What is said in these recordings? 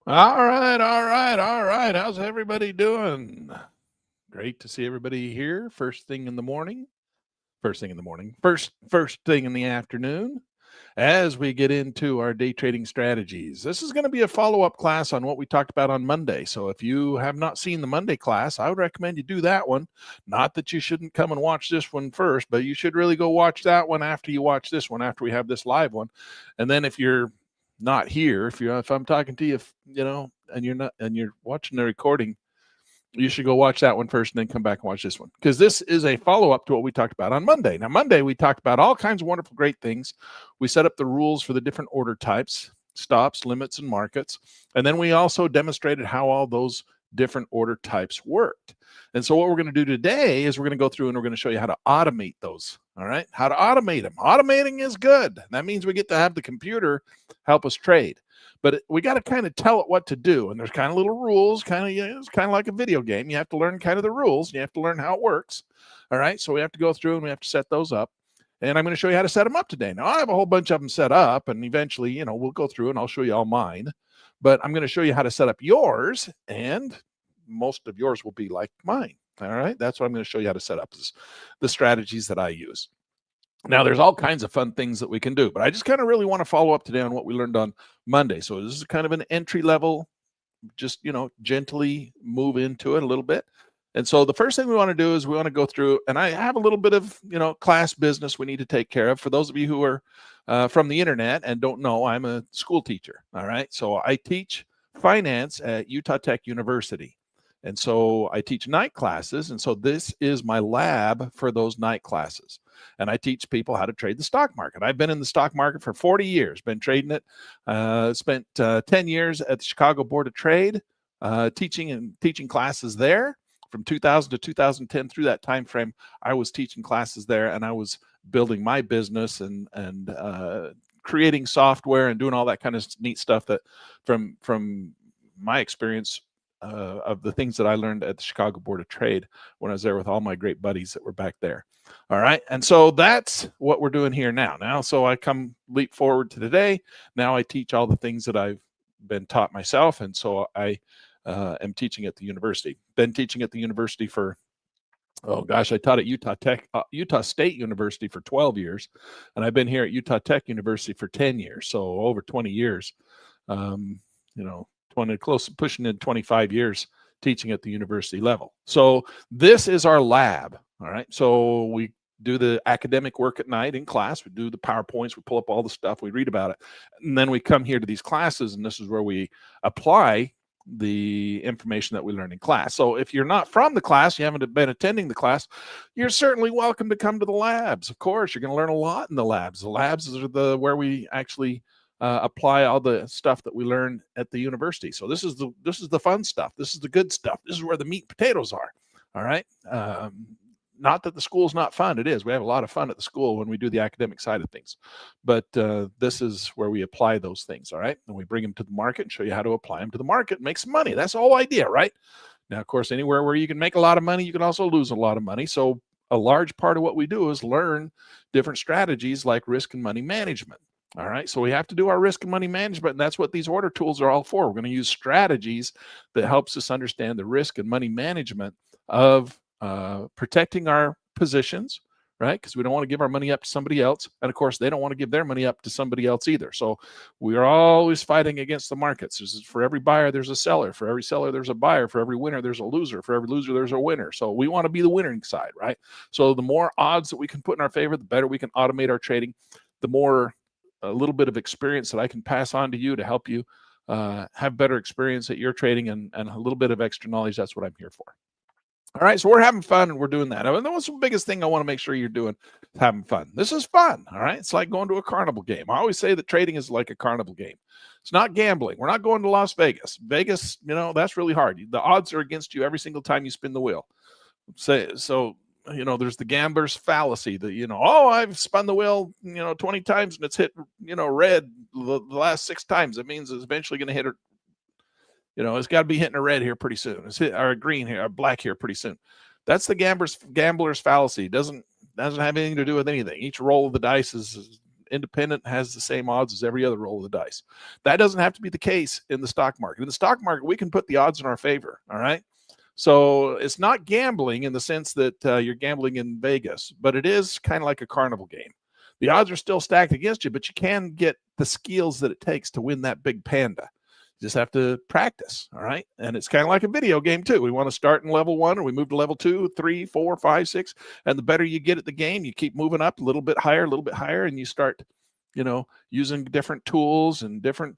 All right, all right, all right. How's everybody doing? Great to see everybody here. First thing in the morning. First thing in the morning. First thing in the afternoon. As we get into our day trading strategies. This is going to be a follow-up class on what we talked about on Monday. So if you have not seen the Monday class, I would recommend you do that one. Not that you shouldn't come and watch this one first, but you should really go watch that one after you watch this one, after we have this live one. And then if you're not here, if I'm talking to you, and you're watching the recording, you should go watch that one first and then come back and watch this one, because this is a follow-up to what we talked about on Monday. Now, Monday, we talked about all kinds of wonderful, great things. We set up the rules for the different order types, stops, limits, and markets. And then we also demonstrated how all those different order types worked. And so what we're going to do today is we're going to go through and we're going to show you how to automate those. All right, how to automate them. Automating is good. That means we get to have the computer help us trade. But we got to kind of tell it what to do. And there's kind of little rules, it's kind of like a video game. You have to learn kind of the rules. You have to learn how it works. All right. So we have to go through and we have to set those up. And I'm going to show you how to set them up today. Now, I have a whole bunch of them set up, and eventually, we'll go through and I'll show you all mine. But I'm going to show you how to set up yours, and most of yours will be like mine. All right. That's what I'm going to show you how to set up, is the strategies that I use. Now, there's all kinds of fun things that we can do, but I just kind of really want to follow up today on what we learned on Monday. So this is kind of an entry level, just, gently move into it a little bit. And so the first thing we want to do is we want to go through, and I have a little bit of, class business we need to take care of. For those of you who are from the internet and don't know, I'm a school teacher. All right. So I teach finance at Utah Tech University. And so I teach night classes. And so this is my lab for those night classes. And I teach people how to trade the stock market. I've been in the stock market for 40 years, been trading it, spent 10 years at the Chicago Board of Trade, teaching classes there from 2000 to 2010. Through that time frame, I was teaching classes there, and I was building my business and creating software and doing all that kind of neat stuff that from my experience of the things that I learned at the Chicago Board of Trade when I was there with all my great buddies that were back there. All right. And so that's what we're doing here now. So I come leap forward to today. Now I teach all the things that I've been taught myself. And so I am teaching at the university. Been teaching at the university for, I taught at Utah State University for 12 years. And I've been here at Utah Tech University for 10 years. So over 20 years, 20, close, pushing in 25 years teaching at the university level. So this is our lab. All right. So we do the academic work at night in class. We do the PowerPoints. We pull up all the stuff. We read about it. And then we come here to these classes, and this is where we apply the information that we learn in class. So if you're not from the class, you haven't been attending the class, you're certainly welcome to come to the labs. Of course, you're going to learn a lot in the labs. The labs are where we actually apply all the stuff that we learn at the university. So this is the fun stuff. This is the good stuff. This is where the meat and potatoes are. All right. Not that the school's not fun. It is. We have a lot of fun at the school when we do the academic side of things. But this is where we apply those things. All right. And we bring them to the market and show you how to apply them to the market and make some money. That's the whole idea, right? Now, of course, anywhere where you can make a lot of money, you can also lose a lot of money. So a large part of what we do is learn different strategies like risk and money management. All right. So we have to do our risk and money management. And that's what these order tools are all for. We're going to use strategies that helps us understand the risk and money management of protecting our positions, right? Because we don't want to give our money up to somebody else. And of course, they don't want to give their money up to somebody else either. So we are always fighting against the markets. For every buyer, there's a seller. For every seller, there's a buyer. For every winner, there's a loser. For every loser, there's a winner. So we want to be the winning side, right? So the more odds that we can put in our favor, the better we can automate our trading, the more a little bit of experience that I can pass on to you to help you have better experience at your trading and a little bit of extra knowledge. That's what I'm here for. All right. So we're having fun and we're doing that. And what's the biggest thing I want to make sure you're doing is having fun. This is fun. All right. It's like going to a carnival game. I always say that trading is like a carnival game. It's not gambling. We're not going to Las Vegas. Vegas, that's really hard. The odds are against you every single time you spin the wheel. So there's the gambler's fallacy that, I've spun the wheel, 20 times and it's hit, red the last 6 times. It means it's eventually going to hit it's got to be hitting a red here pretty soon. It's hit or a green here, or black here pretty soon. That's the gambler's fallacy. It doesn't have anything to do with anything. Each roll of the dice is independent, has the same odds as every other roll of the dice. That doesn't have to be the case in the stock market. In the stock market, we can put the odds in our favor, all right? So it's not gambling in the sense that you're gambling in Vegas, but it is kind of like a carnival game. The odds are still stacked against you, but you can get the skills that it takes to win that big panda. You just have to practice, all right? And it's kind of like a video game, too. We want to start in level 1, and we move to level 2, 3, 4, 5, 6. And the better you get at the game, you keep moving up a little bit higher, and you start, using different tools and different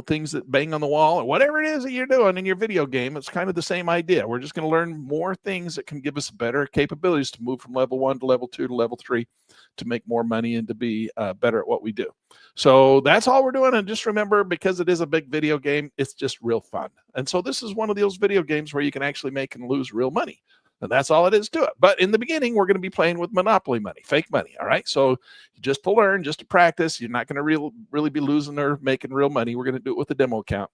things that bang on the wall or whatever it is that you're doing in your video game. It's kind of the same idea. We're just going to learn more things that can give us better capabilities to move from level 1 to level 2 to level 3 to make more money and to be better at what we do. So that's all we're doing. And just remember, because it is a big video game, it's just real fun. And so this is one of those video games where you can actually make and lose real money. And that's all it is to it. But in the beginning, we're going to be playing with monopoly money, fake money. All right. So just to learn, just to practice, you're not going to really be losing or making real money. We're going to do it with a demo account.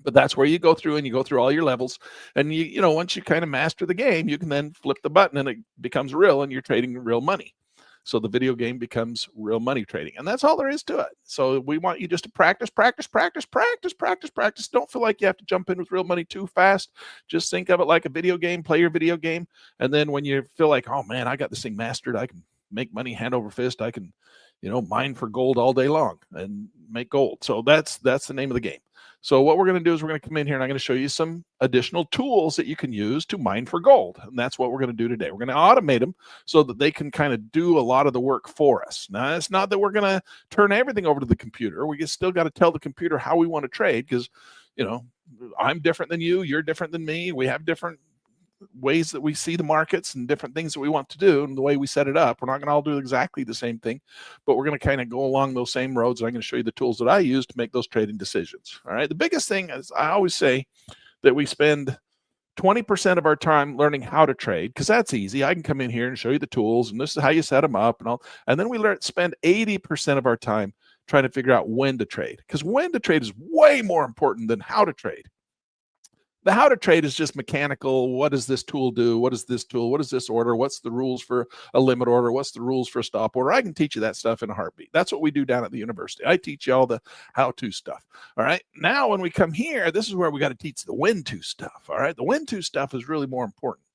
But that's where you go through and you go through all your levels. And once you kind of master the game, you can then flip the button and it becomes real and you're trading real money. So the video game becomes real money trading. And that's all there is to it. So we want you just to practice. Don't feel like you have to jump in with real money too fast. Just think of it like a video game, play your video game. And then when you feel like, oh man, I got this thing mastered, I can make money hand over fist. I can, mine for gold all day long and make gold. So that's the name of the game. So what we're going to do is we're going to come in here and I'm going to show you some additional tools that you can use to mine for gold. And that's what we're going to do today. We're going to automate them so that they can kind of do a lot of the work for us. Now, it's not that we're going to turn everything over to the computer. We still got to tell the computer how we want to trade because, I'm different than you. You're different than me. We have different ways that we see the markets and different things that we want to do and the way we set it up. We're not going to all do exactly the same thing, but we're going to kind of go along those same roads. And I'm going to show you the tools that I use to make those trading decisions. All right. The biggest thing is I always say that we spend 20% of our time learning how to trade because that's easy. I can come in here and show you the tools and this is how you set them up and all. And then we spend 80% of our time trying to figure out when to trade because when to trade is way more important than how to trade. The how to trade is just mechanical. What does this tool do? What is this tool? What is this order? What's the rules for a limit order? What's the rules for a stop order? I can teach you that stuff in a heartbeat. That's what we do down at the university. I teach you all the how-to stuff. All right. Now, when we come here, this is where we got to teach the when-to stuff. All right. The when-to stuff is really more important.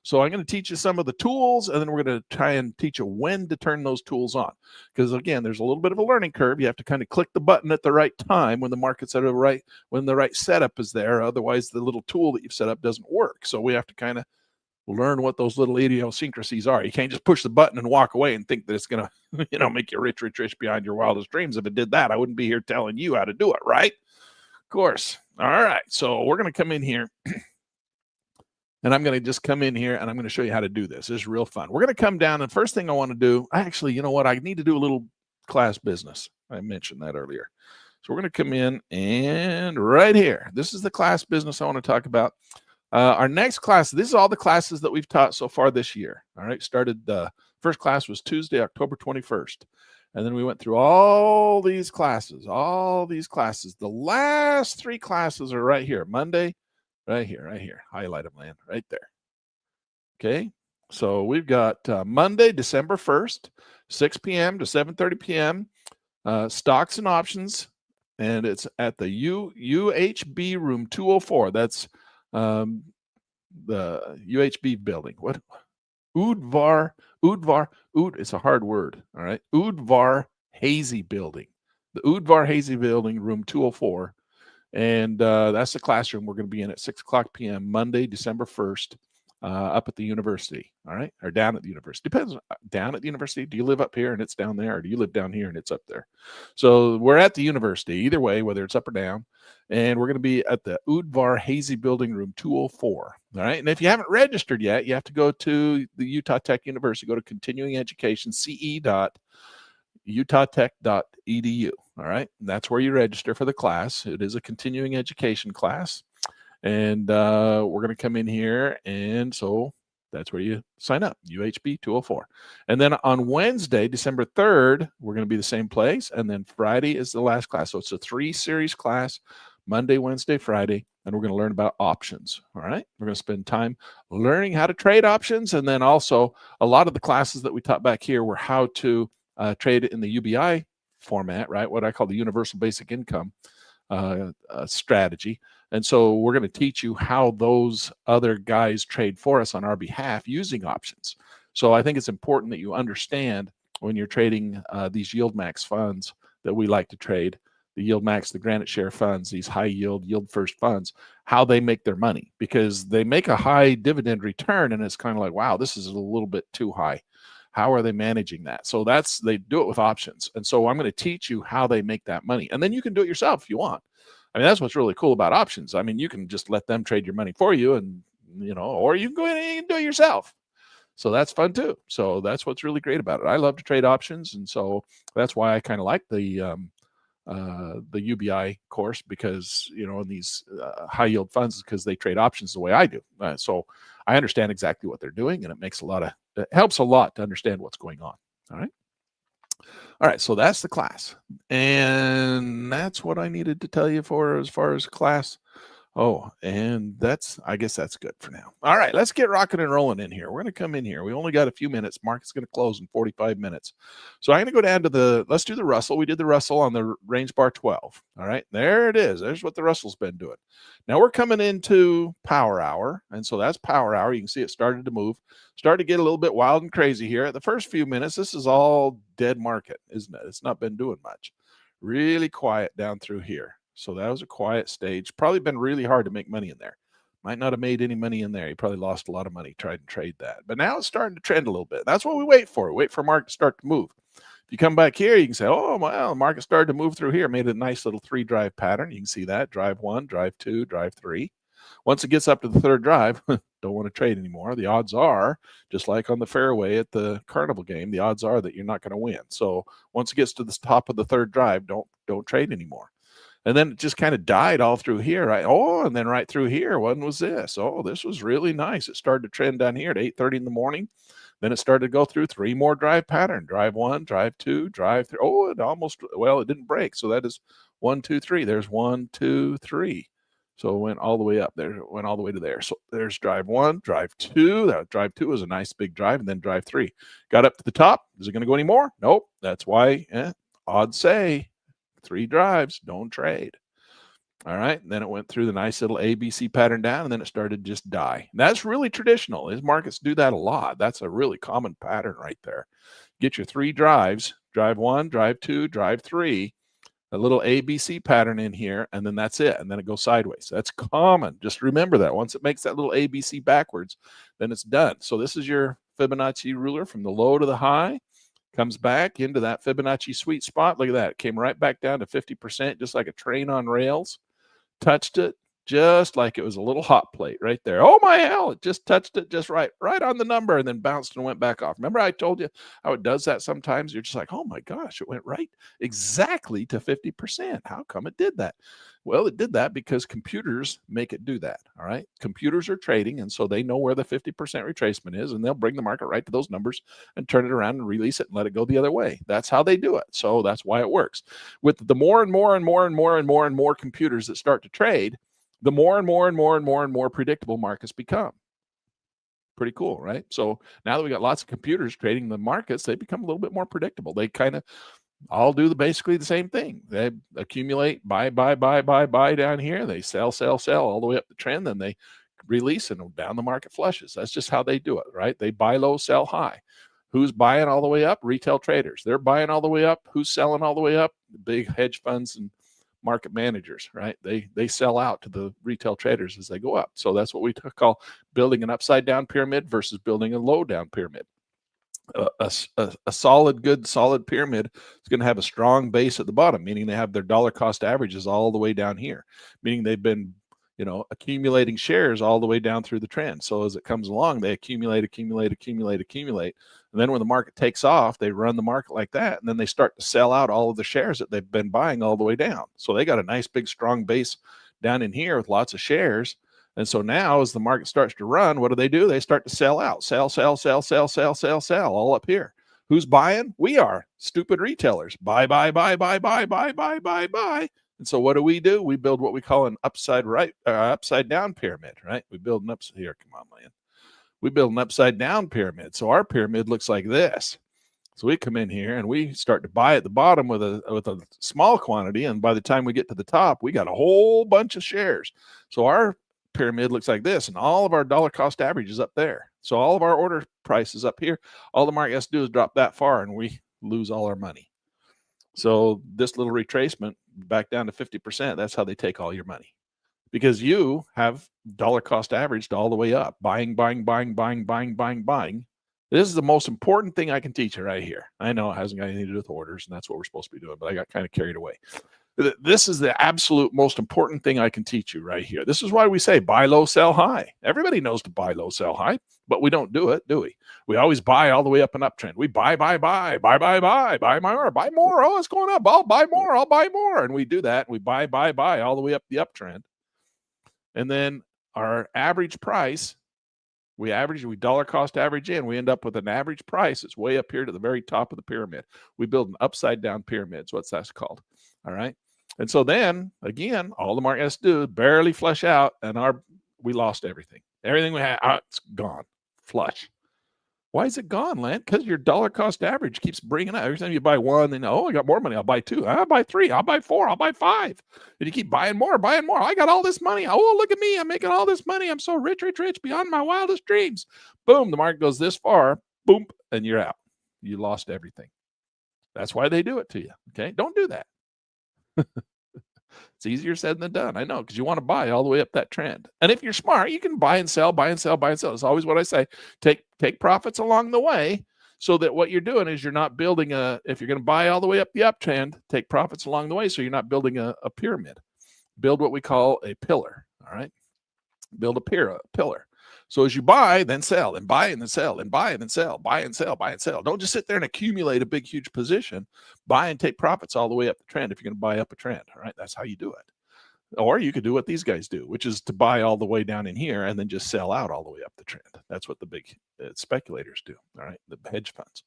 So I'm going to teach you some of the tools, and then we're going to try and teach you when to turn those tools on. Because again, there's a little bit of a learning curve. You have to kind of click the button at the right time when the market's at when the right setup is there. Otherwise, the little tool that you've set up doesn't work. So we have to kind of learn what those little idiosyncrasies are. You can't just push the button and walk away and think that it's going to, make you rich beyond your wildest dreams. If it did that, I wouldn't be here telling you how to do it, right? Of course. All right. So we're going to come in here. And I'm going to just come in here and I'm going to show you how to do this. This is real fun. We're going to come down and first thing I want to do, actually, you know what? I need to do a little class business. I mentioned that earlier. So we're going to come in and right here, this is the class business I want to talk about. Our next class, this is all the classes that we've taught so far this year. All right. Started, first class was Tuesday, October 21st. And then we went through all these classes. The last 3 classes are right here. Monday, right here. Highlight them, man, right there. Okay. So we've got Monday, December 1st, 6 p.m. to 7:30 p.m. Stocks and options. And it's at the UHB room 204. That's the UHB building. What? Udvar, it's a hard word. All right. Udvar Hazy building. The Udvar Hazy building, room 204. And that's the classroom we're going to be in at 6 o'clock p.m. Monday, December 1st, up at the university. All right. Or down at the university. Depends. Down at the university. Do you live up here and it's down there? Or do you live down here and it's up there? So we're at the university either way, whether it's up or down. And we're going to be at the Udvar Hazy building, room 204. All right. And if you haven't registered yet, you have to go to the Utah Tech University, go to continuing education, ce.utah.tech.edu. All right. And that's where you register for the class. It is a continuing education class. And we're going to come in here. And so that's where you sign up, UHB 204. And then on Wednesday, December 3rd, we're going to be the same place. And then Friday is the last class. So it's a 3-series class, Monday, Wednesday, Friday. And we're going to learn about options. All right. We're going to spend time learning how to trade options. And then also a lot of the classes that we taught back here were how to trade in the UBI format, right? What I call the universal basic income strategy. And so we're going to teach you how those other guys trade for us on our behalf using options. So I think it's important that you understand when you're trading these yield max funds that we like to trade, the yield max, the granite share funds, these high yield first funds, how they make their money, because they make a high dividend return. And it's kind of like, wow, this is a little bit too high. How are they managing that? So they do it with options. And so I'm going to teach you how they make that money. And then you can do it yourself if you want. I mean, that's what's really cool about options. I mean, you can just let them trade your money for you, and, or you can go in and do it yourself. So that's fun too. So that's what's really great about it. I love to trade options. And so that's why I kind of like the UBI course, because, in these high yield funds, because they trade options the way I do. So I understand exactly what they're doing, and it helps a lot to understand what's going on. All right. All right. So that's the class. And that's what I needed to tell you for as far as class. Oh, and I guess that's good for now. All right, let's get rocking and rolling in here. We're going to come in here. We only got a few minutes. Market's going to close in 45 minutes. So I'm going to go down to let's do the Russell. We did the Russell on the range bar 12. All right, there it is. There's what the Russell's been doing. Now we're coming into power hour. And so that's power hour. You can see it started to move, started to get a little bit wild and crazy here. At the first few minutes, this is all dead market, isn't it? It's not been doing much. Really quiet down through here. So that was a quiet stage. Probably been really hard to make money in there. Might not have made any money in there. You probably lost a lot of money trying to trade that. But now it's starting to trend a little bit. That's what we wait for. We wait for market to start to move. If you come back here, you can say, oh, well, the market started to move through here. Made a nice little 3-drive pattern. You can see that. Drive 1, drive 2, drive 3. Once it gets up to the 3rd drive, don't want to trade anymore. The odds are, just like on the fairway at the carnival game, the odds are that you're not going to win. So once it gets to the top of the 3rd drive, don't trade anymore. And then it just kind of died all through here, right? Oh, and then right through here, when was this? Oh, this was really nice. It started to trend down here at 8:30 in the morning. Then it started to go through 3 more drive pattern. Drive 1, drive 2, drive 3. Oh, it didn't break. So that is 1, 2, 3. There's 1, 2, 3. So it went all the way up there. It went all the way to there. So there's drive 1, drive 2. That drive 2 was a nice big drive, and then drive 3. Got up to the top. Is it going to go anymore? Nope. That's why odds say 3 drives, don't trade. All right. And then it went through the nice little ABC pattern down, and then it started to just die. And that's really traditional. These markets do that a lot. That's a really common pattern right there. Get your 3 drives, drive 1, drive 2, drive 3, a little ABC pattern in here, and then that's it. And then it goes sideways. That's common. Just remember that. Once it makes that little ABC backwards, then it's done. So this is your Fibonacci ruler from the low to the high. Comes back into that Fibonacci sweet spot. Look at that. It came right back down to 50%, just like a train on rails. Touched it just like it was a little hot plate right there. Oh my hell, it just touched it just right on the number, and then bounced and went back off. Remember I told you how it does that sometimes? You're just like, oh my gosh, it went right exactly to 50%. How come it did that? Well, it did that because computers make it do that. All right. Computers are trading, and so they know where the 50% retracement is, and they'll bring the market right to those numbers and turn it around and release it and let it go the other way. That's how they do it. So that's why it works. With the more and more computers that start to trade, the more and more predictable markets become. Pretty cool, right? So now that we got lots of computers trading the markets, they become a little bit more predictable. They kind of all do basically the same thing. They accumulate, buy down here. They sell all the way up the trend. Then they release and down the market flushes. That's just how they do it, right? They buy low, sell high. Who's buying all the way up? Retail traders. They're buying all the way up. Who's selling all the way up? The big hedge funds and market managers, right? They sell out to the retail traders as they go up. So that's what we call building an upside down pyramid versus building a low down pyramid. A solid pyramid is going to have a strong base at the bottom, meaning they have their dollar cost averages all the way down here, meaning they've been accumulating shares all the way down through the trend. So as it comes along, they accumulate. And then when the market takes off, they run the market like that. And then they start to sell out all of the shares that they've been buying all the way down. So they got a nice, big, strong base down in here with lots of shares. And so now as the market starts to run, what do? They start to sell out, sell all up here. Who's buying? We are. Stupid retailers. Buy. And so what do? We build what we call an upside down pyramid, right? We build an upside down pyramid. So our pyramid looks like this. So we come in here and we start to buy at the bottom with a small quantity, and by the time we get to the top, we got a whole bunch of shares. So our pyramid looks like this, and all of our dollar cost average is up there. So all of our order price is up here. All the market has to do is drop that far, and we lose all our money. So this little retracement back down to 50%, that's how they take all your money, because you have dollar cost averaged all the way up, buying. This is the most important thing I can teach you right here. I know it hasn't got anything to do with orders, and that's what we're supposed to be doing, but I got kind of carried away. This is the absolute most important thing I can teach you right here. This is why we say buy low, sell high. Everybody knows to buy low, sell high, but we don't do it, do we? We always buy all the way up an uptrend. We buy more. Oh, it's going up. I'll buy more. And we do that. And we buy all the way up the uptrend. And then our average price, we dollar cost average in, we end up with an average price. It's way up here to the very top of the pyramid. We build an upside down pyramid. So what's that called? All right. And so then again, all the market has to do is barely flush out, and we lost everything. Everything we had, it's gone. Flush. Why is it gone, Len? Because your dollar cost average keeps bringing up. Every time you buy one, then, I got more money. I'll buy two. I'll buy three. I'll buy four. I'll buy five. And you keep buying more. I got all this money. Oh, look at me. I'm making all this money. I'm so rich beyond my wildest dreams. Boom. The market goes this far. Boom. And you're out. You lost everything. That's why they do it to you. Okay. Don't do that. It's easier said than done. I know, because you want to buy all the way up that trend. And if you're smart, you can buy and sell. It's always what I say. Take profits along the way, so that what you're doing is you're not building if you're going to buy all the way up the uptrend, take profits along the way, so you're not building a pyramid. Build what we call a pillar. All right. Build a pillar. So as you buy, then sell, and buy and then sell, and buy and then sell, buy and sell. Don't just sit there and accumulate a big, huge position. Buy and take profits all the way up the trend if you're going to buy up a trend. All right. That's how you do it. Or you could do what these guys do, which is to buy all the way down in here and then just sell out all the way up the trend. That's what the big speculators do. All right. The hedge funds.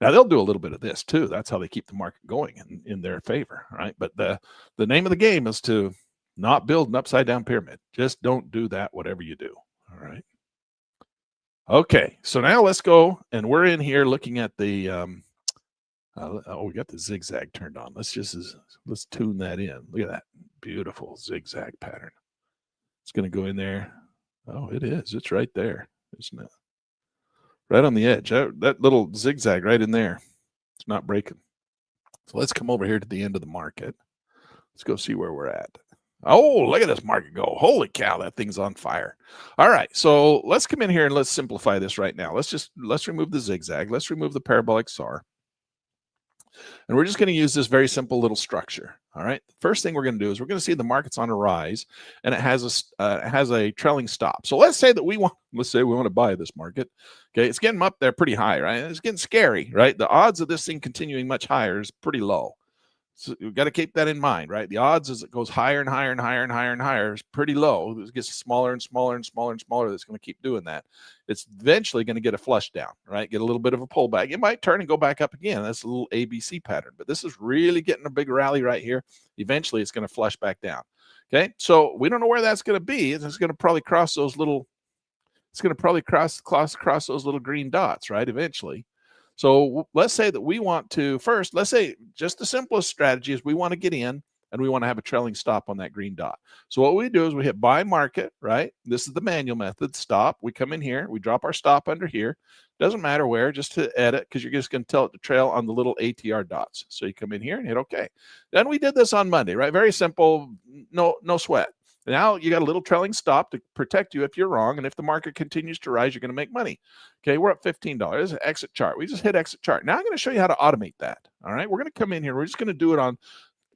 Now they'll do a little bit of this too. That's how they keep the market going in their favor. All right. But the name of the game is to not build an upside down pyramid. Just don't do that, whatever you do. All right. Okay. So now let's go, and we're in here looking at the, we got the zigzag turned on. Let's tune that in. Look at that beautiful zigzag pattern. It's going to go in there. Oh, it is. It's right there, isn't it? Right on the edge. That little zigzag right in there. It's not breaking. So let's come over here to the end of the market. Let's go see where we're at. Oh, look at this market go. Holy cow, that thing's on fire. All right, so let's come in here and let's simplify this right now. Let's remove the zigzag. Let's remove the parabolic SAR. And we're just going to use this very simple little structure. All right. The first thing we're going to do is we're going to see the market's on a rise, and it has a trailing stop. So let's say we want to buy this market. Okay. It's getting up there pretty high, right? It's getting scary, right? The odds of this thing continuing much higher is pretty low. So you've got to keep that in mind, right? The odds as it goes higher and higher and higher and higher and higher is pretty low. It gets smaller and smaller and smaller and smaller. That's going to keep doing that. It's eventually going to get a flush down, right? Get a little bit of a pullback. It might turn and go back up again. That's a little ABC pattern, but this is really getting a big rally right here. Eventually, it's going to flush back down. Okay, so we don't know where that's going to be. It's going to probably cross those little. It's going to probably cross those little green dots, right? Eventually. So let's say that we want to first, let's say just the simplest strategy is we want to get in and we want to have a trailing stop on that green dot. So what we do is we hit buy market, right? This is the manual method, stop. We come in here, we drop our stop under here. Doesn't matter where, just to edit, because you're just going to tell it to trail on the little ATR dots. So you come in here and hit OK. Then we did this on Monday, right? Very simple, no sweat. Now you got a little trailing stop to protect you if you're wrong. And if the market continues to rise, you're going to make money. Okay, we're up $15. Exit chart. We just hit exit chart. Now I'm going to show you how to automate that. All right, we're going to come in here. We're just going to do it on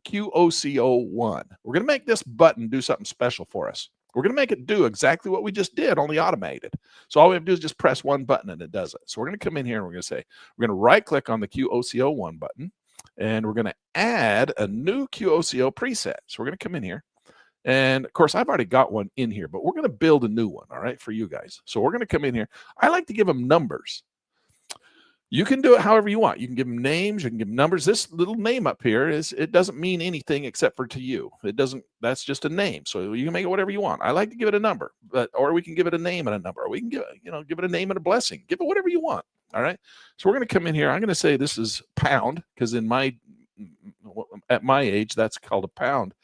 QOCO1. We're going to make this button do something special for us. We're going to make it do exactly what we just did, only automated. So all we have to do is just press one button and it does it. So we're going to come in here and we're going to say, we're going to right click on the QOCO1 button and we're going to add a new QOCO preset. So we're going to come in here. And of course, I've already got one in here, but we're going to build a new one, all right, for you guys. So we're going to come in here. I like to give them numbers. You can do it however you want. You can give them names. You can give them numbers. This little name up here it doesn't mean anything except for to you. It doesn't. That's just a name. So you can make it whatever you want. I like to give it a number, or we can give it a name and a number. Or we can give it a name and a blessing. Give it whatever you want. All right. So we're going to come in here. I'm going to say this is pound because at my age, that's called a pound.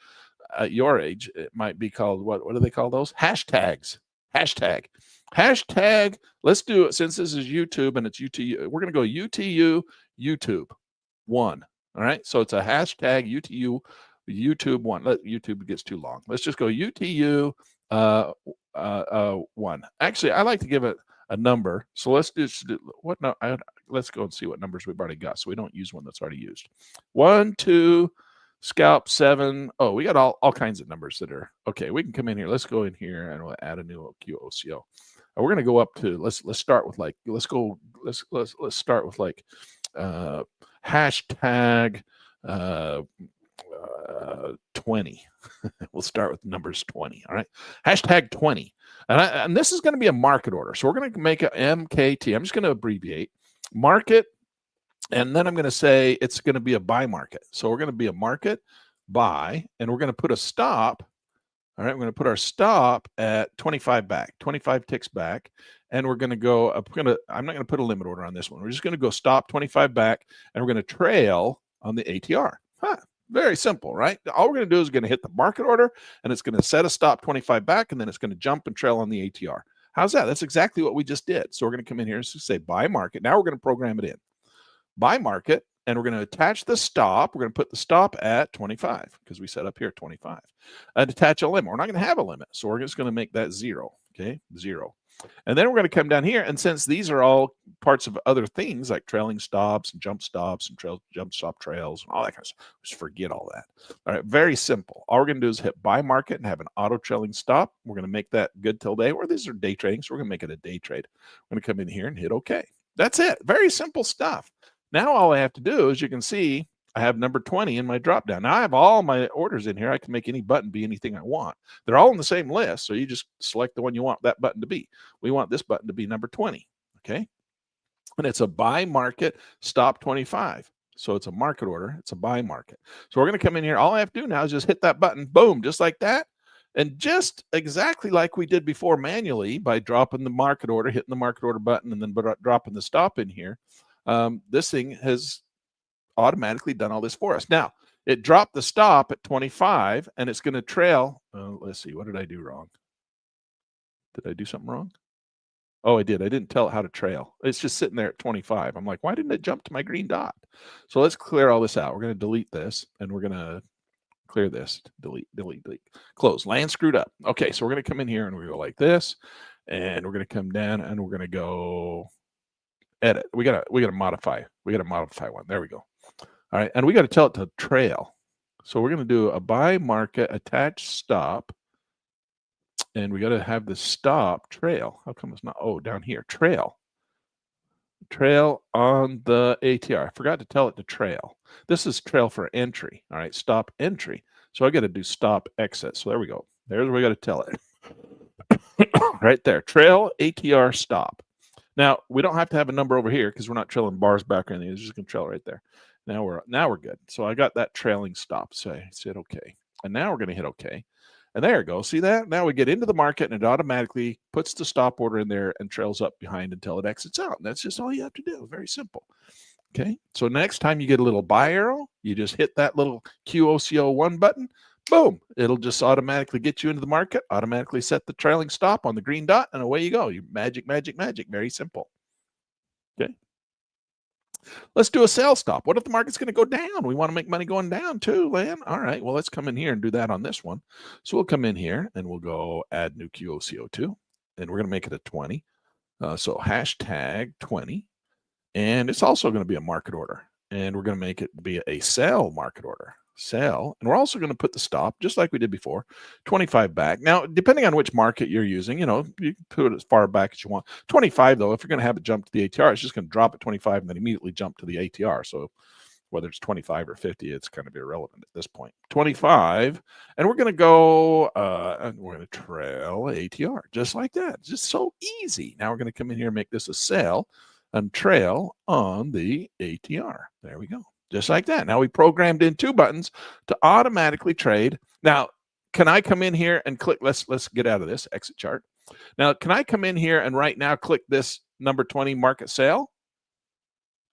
At your age, it might be called what do they call those? Hashtags. Hashtag. Let's do it since this is YouTube and it's UTU. We're going to go UTU YouTube 1. All right. So it's a hashtag UTU YouTube 1. YouTube gets too long. Let's just go UTU 1. Actually, I like to give it a number. So let's do what? No, let's go and see what numbers we've already got. So we don't use one that's already used. 1, 2. Scalp 7. Oh, we got all kinds of numbers that are okay. We can come in here. Let's go in here and we'll add a new QOCO. We're going to go up to let's start with like let's start with like hashtag 20. We'll start with numbers 20. All right, hashtag 20, and this is going to be a market order. So we're going to make a MKT. I'm just going to abbreviate market. And then I'm going to say it's going to be a buy market. So we're going to be a market buy, and we're going to put a stop. All right, we're going to put our stop at 25 back, 25 ticks back, and we're going to go. I'm not going to put a limit order on this one. We're just going to go stop 25 back, and we're going to trail on the ATR. Very simple, right? All we're going to do is going to hit the market order, and it's going to set a stop 25 back, and then it's going to jump and trail on the ATR. How's that? That's exactly what we just did. So we're going to come in here and say buy market. Now we're going to program it in. Buy market, and we're going to attach the stop. We're going to put the stop at 25 because we set up here 25. And attach a limit. We're not going to have a limit, so we're just going to make that 0. Okay, 0. And then we're going to come down here, and since these are all parts of other things like trailing stops and jump stops and jump stop trails and all that kind of stuff, just forget all that. All right, very simple. All we're going to do is hit buy market and have an auto trailing stop. We're going to make that good till day, or these are day trading, so we're going to make it a day trade. We're going to come in here and hit OK. That's it. Very simple stuff. Now all I have to do is you can see I have number 20 in my drop down. Now I have all my orders in here. I can make any button be anything I want. They're all in the same list. So you just select the one you want that button to be. We want this button to be number 20. Okay. And it's a buy market stop 25. So it's a market order. It's a buy market. So we're going to come in here. All I have to do now is just hit that button. Boom. Just like that. And just exactly like we did before manually by dropping the market order, hitting the market order button, and then dropping the stop in here. This thing has automatically done all this for us. Now, it dropped the stop at 25, and it's going to trail. Let's see. What did I do wrong? Did I do something wrong? Oh, I did. I didn't tell it how to trail. It's just sitting there at 25. I'm like, why didn't it jump to my green dot? So let's clear all this out. We're going to delete this, and we're going to clear this. Delete, close. Land screwed up. Okay, so we're going to come in here, and we go like this, and we're going to come down, and we're going to go edit. We gotta modify one. There we go. All right, and we got to tell it to trail. So we're going to do a buy market attach stop, and we got to have the stop trail. How come it's not? Oh, down here, trail on the ATR. I forgot to tell it to trail. This is trail for entry. All right, stop entry. So I got to do stop exit. So there we go. There's where we got to tell it. Right there, trail ATR stop. Now we don't have to have a number over here because we're not trailing bars back or anything. It's just gonna trail right there. Now we're good. So I got that trailing stop. So I said okay, and now we're gonna hit okay, and there you go. See that? Now we get into the market and it automatically puts the stop order in there and trails up behind until it exits out. And that's just all you have to do. Very simple. Okay. So next time you get a little buy arrow, you just hit that little QOCO1 button. Boom, it'll just automatically get you into the market, automatically set the trailing stop on the green dot, and away you go. You magic. Very simple. Okay. Let's do a sell stop. What if the market's going to go down? We want to make money going down too, Lan. All right, well, let's come in here and do that on this one. So we'll come in here and we'll go add new QOCO2, and we're going to make it a 20. So hashtag 20, and it's also going to be a market order, and we're going to make it be a sell market order. Sell, and we're also going to put the stop just like we did before, 25 back. Now, depending on which market you're using, you can put it as far back as you want. 25 though, if you're going to have it jump to the ATR, it's just going to drop at 25 and then immediately jump to the ATR. So whether it's 25 or 50, it's kind of irrelevant at this point. 25, and we're going to go and we're going to trail ATR just like that. It's just so easy. Now we're going to come in here and make this a sell and trail on the ATR. There we go. Just like that. Now we programmed in 2 buttons to automatically trade. Now, can I come in here and click? Let's get out of this, exit chart. Now, can I come in here and right now click this number 20 market sale?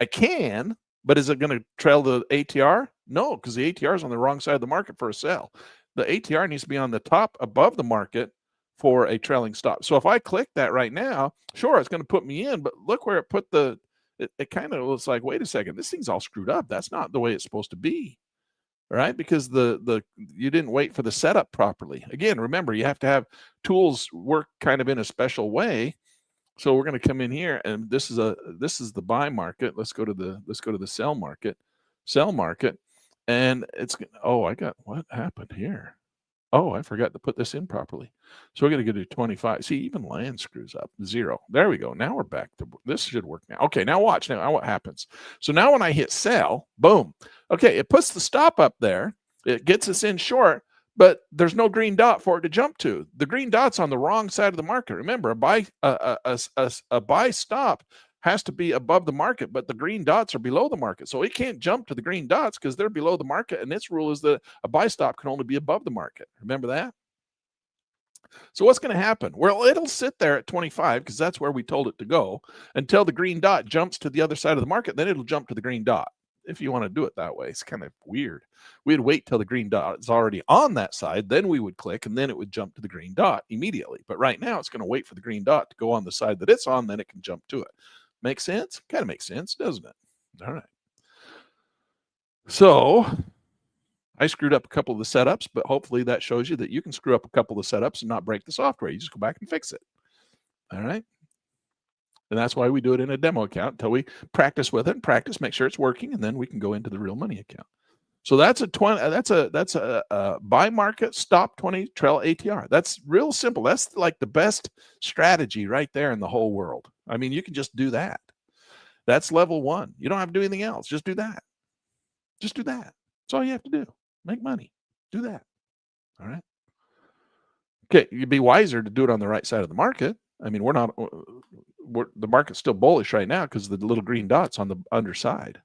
I can, but is it going to trail the ATR? No, because the ATR is on the wrong side of the market for a sell. The ATR needs to be on the top above the market for a trailing stop. So if I click that right now, sure, it's going to put me in, but look where it put the, it kind of was like, wait a second, this thing's all screwed up. That's not the way it's supposed to be, right? Because you didn't wait for the setup properly. Again, remember, you have to have tools work kind of in a special way. So we're going to come in here, and this is the buy market. Let's go to the sell market, and it's, oh, what happened here? Oh, I forgot to put this in properly. So we're going to go to 25. See, even land screws up. 0. There we go. Now we're back to, this should work now. Okay, now watch. Now what happens? So now when I hit sell, boom. Okay, it puts the stop up there. It gets us in short, but there's no green dot for it to jump to. The green dot's on the wrong side of the market. Remember, a buy stop has to be above the market, but the green dots are below the market. So it can't jump to the green dots because they're below the market. And its rule is that a buy stop can only be above the market. Remember that? So what's going to happen? Well, it'll sit there at 25 because that's where we told it to go until the green dot jumps to the other side of the market. Then it'll jump to the green dot. If you want to do it that way, it's kind of weird. We'd wait till the green dot is already on that side. Then we would click and then it would jump to the green dot immediately. But right now it's going to wait for the green dot to go on the side that it's on. Then it can jump to it. Make sense? Kind of makes sense, doesn't it? All right. So I screwed up a couple of the setups, but hopefully that shows you that you can screw up a couple of the setups and not break the software. You just go back and fix it. All right. And that's why we do it in a demo account until we practice with it and practice, make sure it's working, and then we can go into the real money account. So that's a buy market, stop 20, trail ATR. That's real simple. That's like the best strategy right there in the whole world. I mean, you can just do that. That's level 1. You don't have to do anything else. Just do that. Just do that. That's all you have to do. Make money. Do that. All right. Okay. You'd be wiser to do it on the right side of the market. I mean, the market's still bullish right now because the little green dot's on the underside.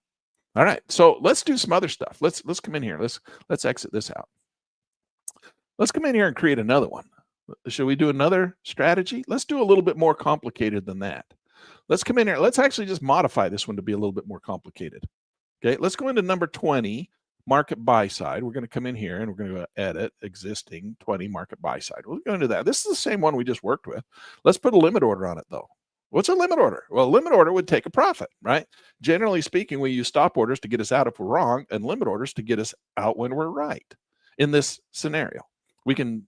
All right, so let's do some other stuff. Let's come in here. Let's exit this out. Let's come in here and create another one. Should we do another strategy? Let's do a little bit more complicated than that. Let's come in here. Let's actually just modify this one to be a little bit more complicated. Okay, let's go into number 20, market buy side. We're going to come in here and we're going to go edit existing 20 market buy side. We're going to do that. This is the same one we just worked with. Let's put a limit order on it though. What's a limit order? Well, a limit order would take a profit, right? Generally speaking, we use stop orders to get us out if we're wrong and limit orders to get us out when we're right. In this scenario, we can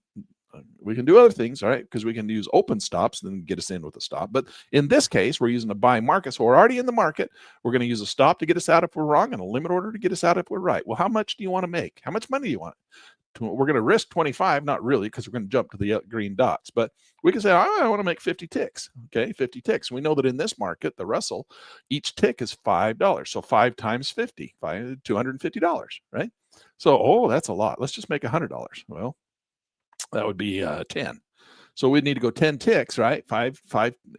do other things, all right? Because we can use open stops and then get us in with a stop. But in this case, we're using a buy market. So we're already in the market. We're going to use a stop to get us out if we're wrong and a limit order to get us out if we're right. Well, how much do you want to make? How much money do you want? We're going to risk 25, not really, because we're going to jump to the green dots. But we can say, I want to make 50 ticks. Okay, 50 ticks. We know that in this market, the Russell, each tick is $5. So 5 times 50, $250, right? So, that's a lot. Let's just make $100. Well, that would be 10. So we need to go 10 ticks, right? Five.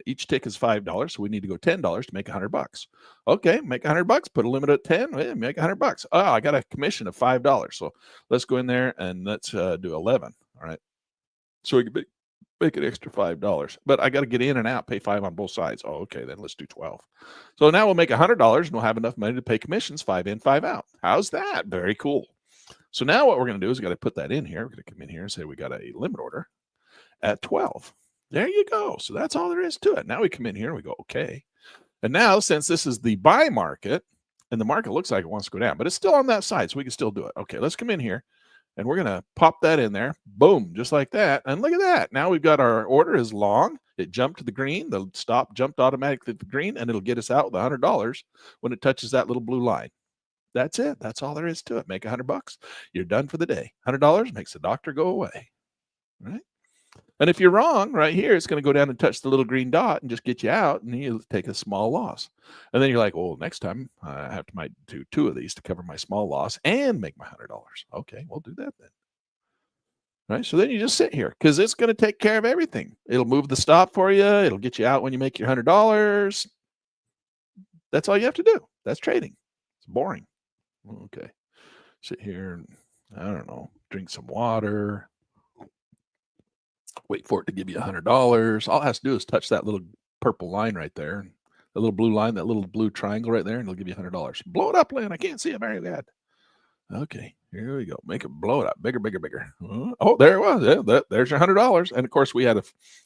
Each tick is $5. So we need to go $10 to make $100. Okay, make $100. Put a limit at 10. Make $100. Oh, I got a commission of $5. So let's go in there and let's do 11. All right. So we can make an extra $5. But I got to get in and out, pay 5 on both sides. Oh, okay. Then let's do 12. So now we'll make $100 and we'll have enough money to pay commissions, 5 in, 5 out. How's that? Very cool. So now what we're going to do is we got to put that in here. We're going to come in here and say we got a limit order at 12. There you go. So that's all there is to it. Now we come in here and we go, okay. And now, since this is the buy market and the market looks like it wants to go down, but it's still on that side, so we can still do it. Okay, let's come in here and we're going to pop that in there. Boom, just like that. And look at that. Now we've got our order is long. It jumped to the green. The stop jumped automatically to the green, and it'll get us out with $100 when it touches that little blue line. That's it. That's all there is to it. Make $100. You're done for the day. $100 makes the doctor go away. Right? And if you're wrong right here, it's going to go down and touch the little green dot and just get you out, and you take a small loss. And then you're like, well, next time I have to might do 2 of these to cover my small loss and make my $100. Okay, we'll do that then. Right? So then you just sit here because it's going to take care of everything. It'll move the stop for you. It'll get you out when you make your $100. That's all you have to do. That's trading. It's boring. Okay. Sit here and, I don't know, drink some water. Wait for it to give you $100. All it has to do is touch that little purple line right there. a little blue line, that little blue triangle right there, and it'll give you $100. Blow it up, Lynn. I can't see it very good. Okay, here we go. Make it blow it up. Bigger, bigger, bigger. Oh, there it was. Yeah, there's your $100. And of course, we had a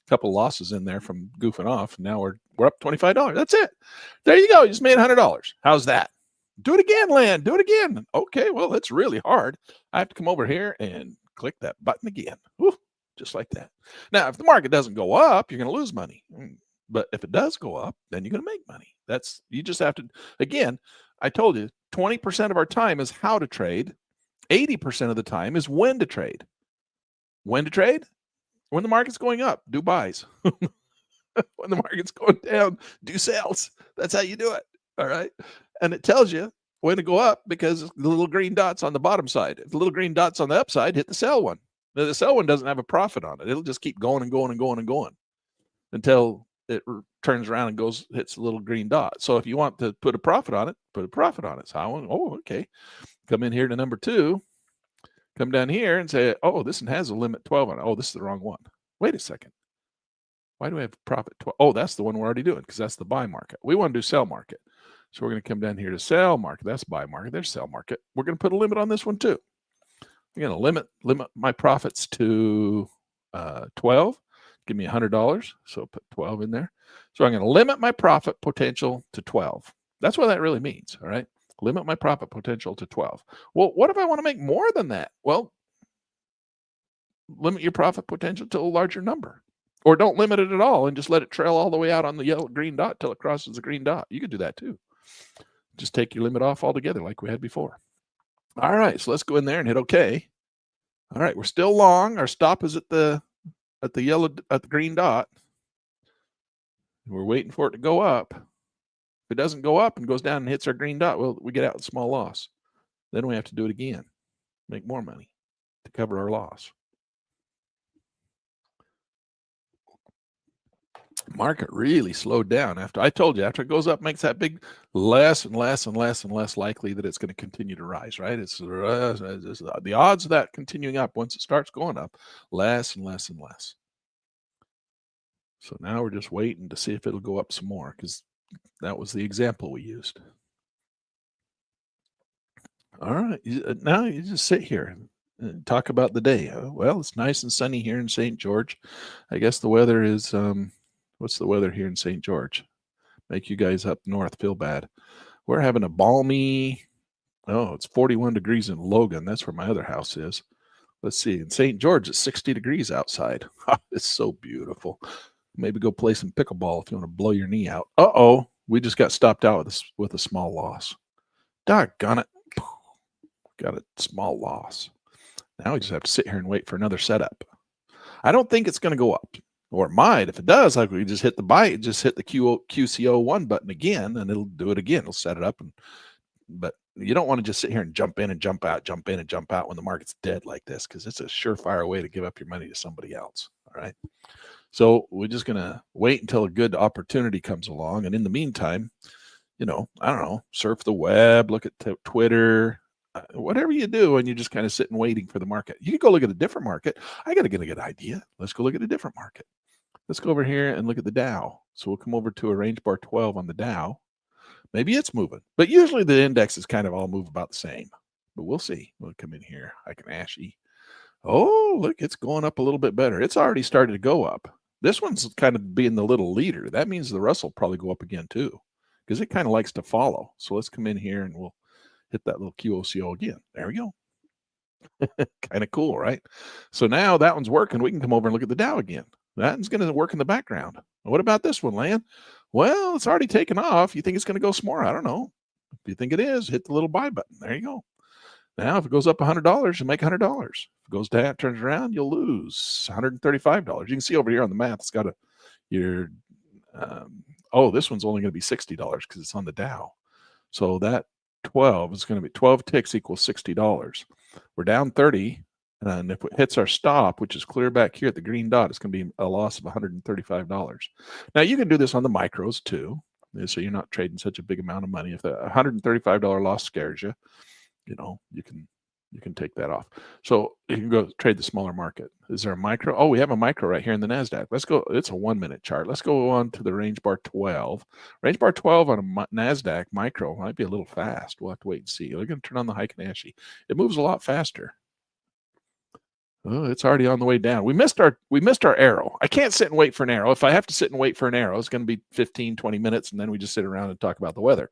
couple losses in there from goofing off. Now we're up $25. That's it. There you go. You just made $100. How's that? Do it again, Lynn. Do it again. Okay, well, it's really hard. I have to come over here and click that button again. Woo, just like that. Now, if the market doesn't go up, you're going to lose money. But if it does go up, then you're going to make money. You just have to, again, I told you, 20% of our time is how to trade. 80% of the time is when to trade. When to trade? When the market's going up, do buys. When the market's going down, do sales. That's how you do it. All right. And it tells you when to go up because the little green dots on the bottom side. If the little green dots on the upside, hit the sell one. Now, the sell one doesn't have a profit on it. It'll just keep going and going and going and going until it turns around and hits the little green dot. So if you want to put a profit on it, put a profit on it. So I want, okay. Come in here to number 2, come down here and say, oh, this one has a limit 12 on it. Oh, this is the wrong one. Wait a second. Why do we have profit 12? Oh, that's the one we're already doing because that's the buy market. We want to do sell market. So we're going to come down here to sell market. That's buy market. There's sell market. We're going to put a limit on this one too. I'm going to limit my profits to 12. Give me $100. So put 12 in there. So I'm going to limit my profit potential to 12. That's what that really means. All right. Limit my profit potential to 12. Well, what if I want to make more than that? Well, limit your profit potential to a larger number. Or don't limit it at all and just let it trail all the way out on the yellow green dot till it crosses the green dot. You could do that too. Just take your limit off altogether like we had before. All right, so let's go in there and hit OK. All right, we're still long. Our stop is at the green dot. We're waiting for it to go up. If it doesn't go up and goes down and hits our green dot, well, we get out with small loss. Then we have to do it again, make more money to cover our loss. Market really slowed down after it goes up, makes that big, less and less and less and less likely that it's going to continue to rise, right? It's the odds of that continuing up once it starts going up, less and less and less. So now we're just waiting to see if it'll go up some more because that was the example we used. All right, now you just sit here and talk about the day. Well, it's nice and sunny here in St. George. I guess the weather is what's the weather here in St. George? Make you guys up north feel bad. We're having a balmy, it's 41 degrees in Logan. That's where my other house is. Let's see. In St. George, it's 60 degrees outside. It's so beautiful. Maybe go play some pickleball if you want to blow your knee out. Uh-oh. We just got stopped out with a small loss. Doggone it. Got a small loss. Now we just have to sit here and wait for another setup. I don't think it's going to go up. Or it might. If it does, like we just hit the buy, just hit the QCO1 button again, and it'll do it again. It'll set it up. But you don't want to just sit here and jump in and jump out, jump in and jump out when the market's dead like this, because it's a surefire way to give up your money to somebody else. All right. So we're just going to wait until a good opportunity comes along. And in the meantime, I don't know, surf the web, look at Twitter, whatever you do, and you just kind of sit and waiting for the market. You can go look at a different market. I got to get a good idea. Let's go look at a different market. Let's go over here and look at the Dow. So we'll come over to a range bar 12 on the Dow. Maybe it's moving, but usually the indexes kind of all move about the same. But we'll see. We'll come in here. I can ASHI. Oh, look, it's going up a little bit better. It's already started to go up. This one's kind of being the little leader. That means the Russell probably go up again too, because it kind of likes to follow. So let's come in here and we'll hit that little QOCO again. There we go. Kind of cool, right? So now that one's working. We can come over and look at the Dow again. That one's going to work in the background. What about this one, Lan? Well, it's already taken off. You think it's going to go some more? I don't know. If you think it is, hit the little buy button. There you go. Now, if it goes up $100, you make $100. If it goes down, turns around, you'll lose $135. You can see over here on the math, it's got this one's only going to be $60 because it's on the Dow. So that 12 is going to be 12 ticks equals $60. We're down 30. And if it hits our stop, which is clear back here at the green dot, it's going to be a loss of $135. Now, you can do this on the micros too, so you're not trading such a big amount of money. If the $135 loss scares you, you You can take that off. So you can go trade the smaller market. Is there a micro? Oh, we have a micro right here in the NASDAQ. Let's go. It's a 1 minute chart. Let's go on to the range bar 12. Range bar 12 on a NASDAQ micro might be a little fast. We'll have to wait and see. We're going to turn on the Fibonacci. It moves a lot faster. Oh, it's already on the way down. We missed our arrow. I can't sit and wait for an arrow. If I have to sit and wait for an arrow, it's going to be 15, 20 minutes, and then we just sit around and talk about the weather.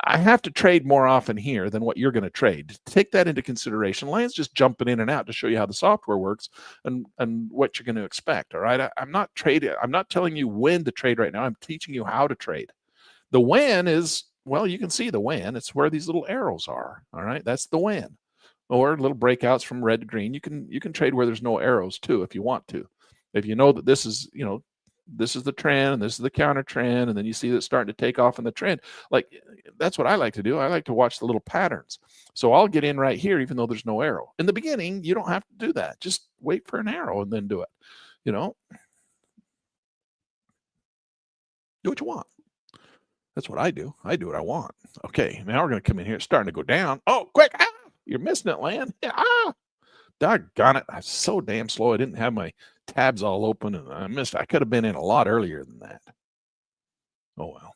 I have to trade more often here than what you're going to trade. Take that into consideration. Land's just jumping in and out to show you how the software works and what you're going to expect. All right. I'm not trading. I'm not telling you when to trade right now. I'm teaching you how to trade. The when is, well, you can see the when. It's where these little arrows are. All right. That's the when. Or little breakouts from red to green. You can trade where there's no arrows too if you want to. If you know that this is, this is the trend and this is the counter trend, and then you see that starting to take off in the trend. Like, that's what I like to do. I like to watch the little patterns. So I'll get in right here even though there's no arrow. In the beginning, you don't have to do that. Just wait for an arrow and then do it. Do what you want. That's what I do. I do what I want. Okay, now we're going to come in here. It's starting to go down. Oh, quick. Ah, you're missing it, Land. Ah, doggone it. I'm so damn slow. I didn't have my tabs all open and I missed. I could have been in a lot earlier than that. Oh, well.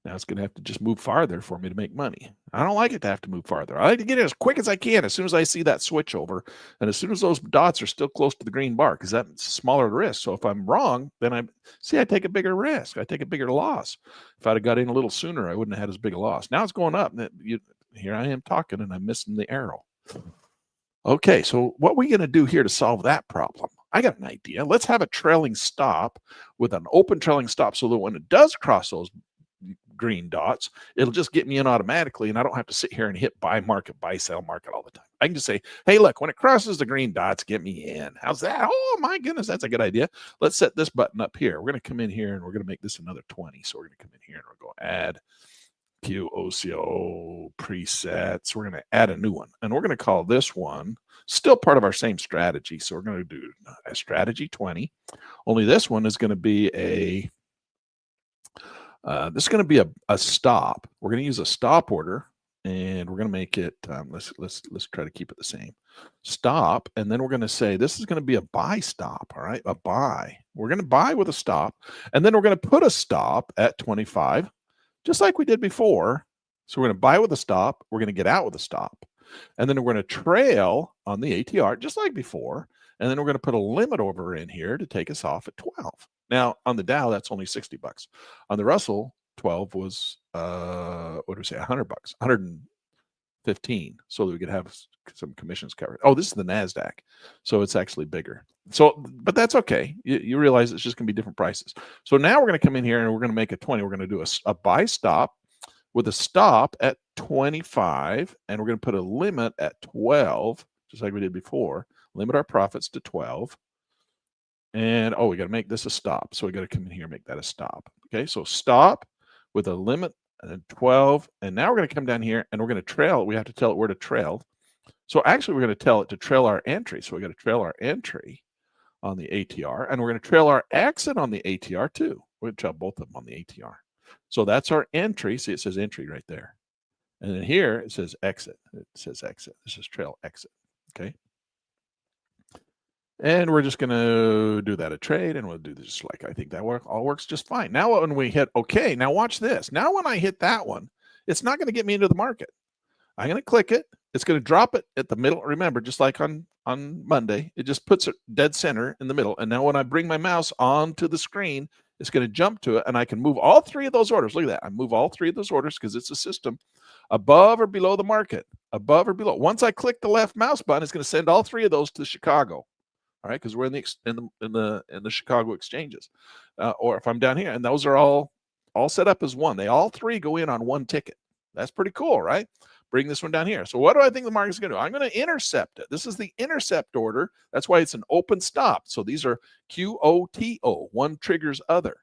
Now it's going to have to just move farther for me to make money. I don't like it to have to move farther. I like to get it as quick as I can as soon as I see that switch over. And as soon as those dots are still close to the green bar, because that's smaller risk. So if I'm wrong, then I take a bigger risk. I take a bigger loss. If I'd have got in a little sooner, I wouldn't have had as big a loss. Now it's going up. Here I am talking and I'm missing the arrow. Okay, so what are we going to do here to solve that problem? I got an idea. Let's have a trailing stop with an open trailing stop so that when it does cross those green dots, it'll just get me in automatically and I don't have to sit here and hit buy market, buy, sell market all the time. I can just say, hey, look, when it crosses the green dots, get me in. How's that? Oh, my goodness, that's a good idea. Let's set this button up here. We're going to come in here and we're going to make this another 20. So we're going to come in here and we're going to add QOCO presets. We're going to add a new one and we're going to call this one still part of our same strategy. So we're going to do a strategy 20. Only this one is going to be this is going to be a stop. We're going to use a stop order and we're going to make it, let's try to keep it the same. Stop. And then we're going to say, this is going to be a buy stop. All right. A buy. We're going to buy with a stop. And then we're going to put a stop at 25, just like we did before. So we're going to buy with a stop. We're going to get out with a stop. And then we're going to trail on the ATR, just like before. And then we're going to put a limit order in here to take us off at 12. Now, on the Dow, that's only $60. On the Russell, 12 was, what do we say, $100, 115, so that we could have some commissions covered. Oh, this is the NASDAQ, so it's actually bigger. So, but that's okay. You realize it's just going to be different prices. So now we're going to come in here and we're going to make a 20. We're going to do a buy stop with a stop at 25, and we're going to put a limit at 12, just like we did before. Limit our profits to 12. And, we got to make this a stop. So we got to come in here and make that a stop. Okay, so stop with a limit at 12. And now we're going to come down here and we're going to trail. We have to tell it where to trail. So actually, we're going to tell it to trail our entry. So we got to trail our entry on the ATR. And we're going to trail our exit on the ATR too. We're going to trail both of them on the ATR. So that's our entry. See, it says entry right there. And then here it says exit. It says exit. This is trail exit. Okay. And we're just going to do that a trade, and we'll do this like I think that all works just fine. Now when we hit OK, now watch this. Now when I hit that one, it's not going to get me into the market. I'm going to click it. It's going to drop it at the middle. Remember, just like on Monday, it just puts it dead center in the middle. And now when I bring my mouse onto the screen, it's going to jump to it, and I can move all three of those orders. Look at that. I move all three of those orders because it's a system above or below the market, above or below. Once I click the left mouse button, it's going to send all three of those to Chicago. All right, because we're in the Chicago exchanges, or if I'm down here, and those are all set up as one. They all three go in on one ticket. That's pretty cool, right? Bring this one down here. So what do I think the market's going to do? I'm going to intercept it. This is the intercept order. That's why it's an open stop. So these are QOTO. One triggers other.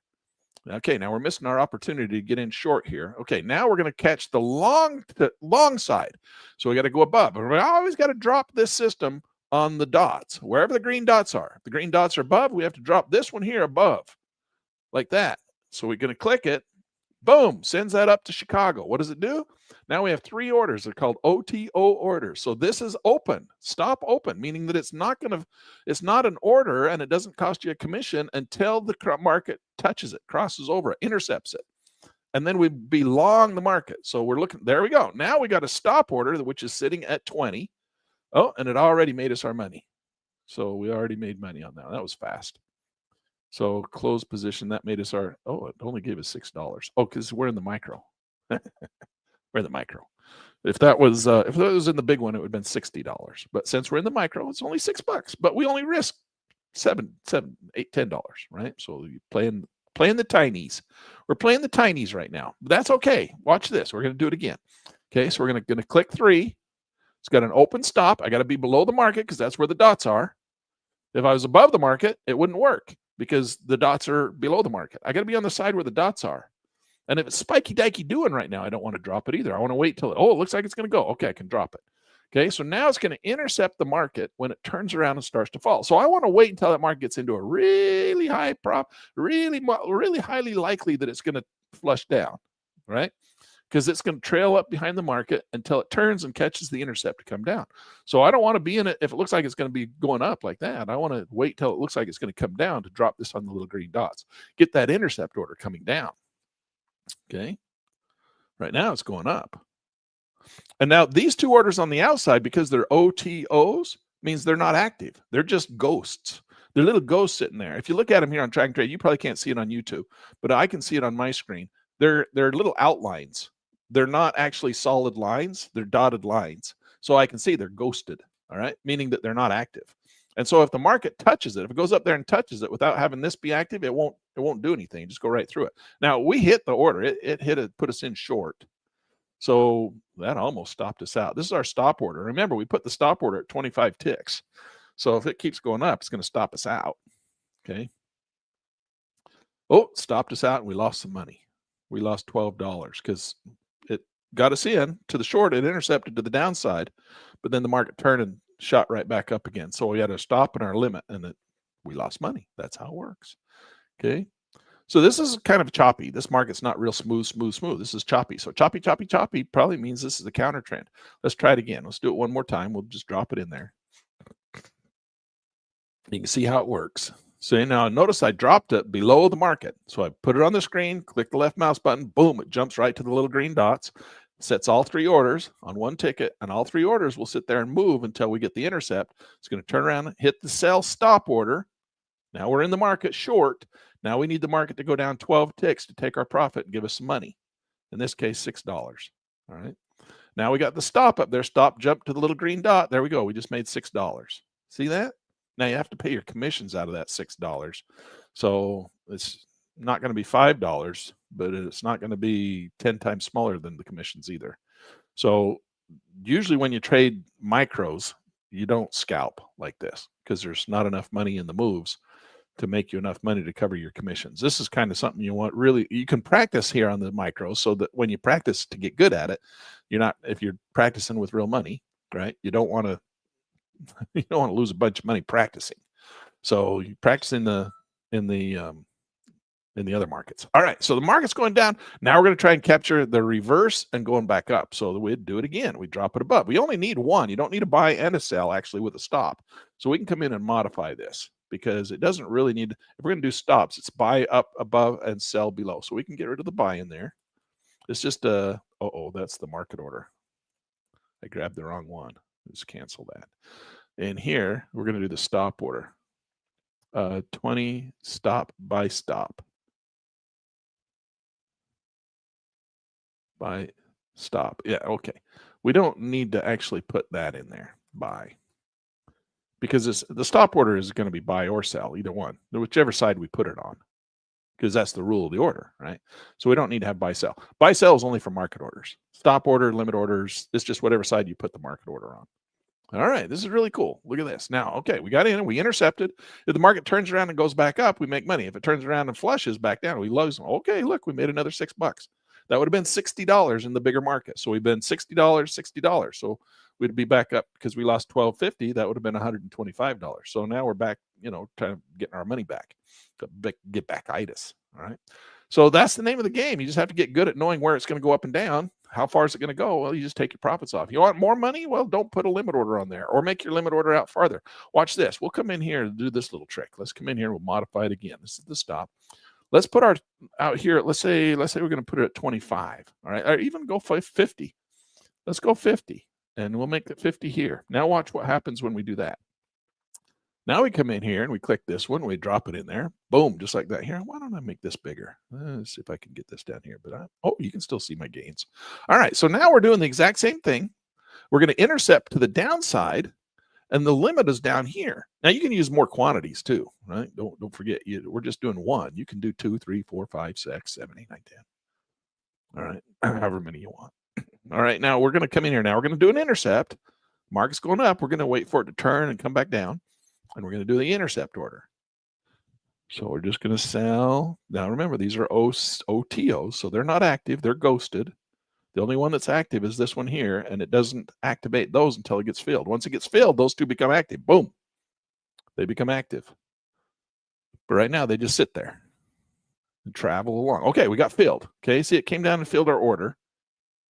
Okay, now we're missing our opportunity to get in short here. Okay, now we're going to catch the long side. So we got to go above. We always got to drop this system on the dots, wherever the green dots are. If the green dots are above, we have to drop this one here above, like that. So we're going to click it, Boom, sends that up to Chicago. What does it do? Now we have 3 orders. They're called OTO orders. So this is open, stop open, meaning that it's not an order and it doesn't cost you a commission until the market touches it, crosses over it, intercepts it. And then we belong the market. So we're looking, there we go. Now we got a stop order, which is sitting at 20. Oh, and it already made us our money. So we already made money on that. That was fast. So close position, that made us it only gave us $6. Oh, because we're in the micro. We're in the micro. If that was in the big one, it would have been $60. But since we're in the micro, it's only $6. But we only risk $7, $8, $10, right? So you playing the tinies. We're playing the tinies right now. But that's okay. Watch this. We're going to do it again. Okay, so we're going to click 3. It's got an open stop. I got to be below the market because that's where the dots are. If I was above the market, it wouldn't work because the dots are below the market. I got to be on the side where the dots are. And if it's spiky dikey doing right now, I don't want to drop it either. I want to wait till it looks like it's going to go. Okay, I can drop it. Okay, so now it's going to intercept the market when it turns around and starts to fall. So I want to wait until that market gets into a really high really highly likely that it's going to flush down, right? Because it's going to trail up behind the market until it turns and catches the intercept to come down. So I don't want to be in it if it looks like it's going to be going up like that. I want to wait till it looks like it's going to come down to drop this on the little green dots. Get that intercept order coming down. Okay. Right now it's going up. And now these 2 orders on the outside, because they're OTOs, means they're not active. They're just ghosts. They're little ghosts sitting there. If you look at them here on Track and Trade, you probably can't see it on YouTube, but I can see it on my screen. They're little outlines. They're not actually solid lines. They're dotted lines. So I can see they're ghosted, all right? Meaning that they're not active. And so if the market touches it, if it goes up there and touches it without having this be active, it won't do anything. Just go right through it. Now, we hit the order. It put us in short. So that almost stopped us out. This is our stop order. Remember, we put the stop order at 25 ticks. So if it keeps going up, it's going to stop us out. Okay. Oh, stopped us out and we lost some money. We lost $12 because it got us in to the short. It intercepted to the downside, but then the market turned and shot right back up again. So we had to stop in our limit and we lost money. That's how it works. Okay. So this is kind of choppy. This market's not real smooth. This is choppy. So choppy probably means this is a counter trend. Let's try it again. Let's do it one more time. We'll just drop it in there. You can see how it works. So now notice I dropped it below the market. So I put it on the screen, click the left mouse button, boom, it jumps right to the little green dots, sets all 3 orders on one ticket, and all 3 orders will sit there and move until we get the intercept. It's going to turn around, hit the sell stop order. Now we're in the market short. Now we need the market to go down 12 ticks to take our profit and give us some money. In this case, $6. All right. Now we got the stop up there. Stop, jump to the little green dot. There we go. We just made $6. See that? Now you have to pay your commissions out of that $6. So it's not going to be $5, but it's not going to be 10 times smaller than the commissions either. So usually when you trade micros, you don't scalp like this because there's not enough money in the moves to make you enough money to cover your commissions. This is kind of something you want you can practice here on the micros so that when you practice to get good at it, if you're practicing with real money, right? You don't want to lose a bunch of money practicing. So you practice in the other markets. All right. So the market's going down. Now we're going to try and capture the reverse and going back up. So we'd do it again. We drop it above. We only need 1. You don't need a buy and a sell actually with a stop. So we can come in and modify this because it doesn't really need, if we're going to do stops, it's buy up above and sell below. So we can get rid of the buy in there. It's just that's the market order. I grabbed the wrong one. Just cancel that. And here we're going to do the stop order. 20 stop by stop. By stop. Yeah, okay. We don't need to actually put that in there. Buy. Because the stop order is going to be buy or sell, either one, whichever side we put it on. Because that's the rule of the order, right? So we don't need to have buy sell. Buy sell is only for market orders. Stop order, limit orders, it's just whatever side you put the market order on. All right, this is really cool. Look at this. Now, okay, we got in and we intercepted. If the market turns around and goes back up, we make money. If it turns around and flushes back down, we lose. Okay, look, we made another $6. That would have been $60 in the bigger market. So we've been $60. So we'd be back up because we lost $12.50. That would have been $125. So now we're back, trying to get our money back. Get back-itis. All right. So that's the name of the game. You just have to get good at knowing where it's going to go up and down. How far is it going to go? Well, you just take your profits off. You want more money? Well, don't put a limit order on there, or make your limit order out farther. Watch this. We'll come in here and do this little trick. Let's come in here and we'll modify it again. This is the stop. Let's put our out here. Let's say we're going to put it at 25. All right. Or even go 50. Let's go 50 and we'll make it 50 here. Now watch what happens when we do that. Now we come in here and we click this one. We drop it in there. Boom, just like that. Here, why don't I make this bigger? Let's see if I can get this down here. But oh, you can still see my gains. All right, so now we're doing the exact same thing. We're going to intercept to the downside, and the limit is down here. Now you can use more quantities too, right? Don't forget, we're just doing one. You can do 2, 3, 4, 5, 6, 7, 8, 9, 10. All right, however many you want. All right, now we're going to come in here. Now we're going to do an intercept. Market's going up. We're going to wait for it to turn and come back down. And we're going to do the intercept order. So we're just going to sell. Now remember, these are OTOs, so they're not active. They're ghosted. The only one that's active is this one here, and it doesn't activate those until it gets filled. Once it gets filled, those two become active. Boom. They become active. But right now, they just sit there and travel along. Okay, we got filled. Okay, see, it came down and filled our order.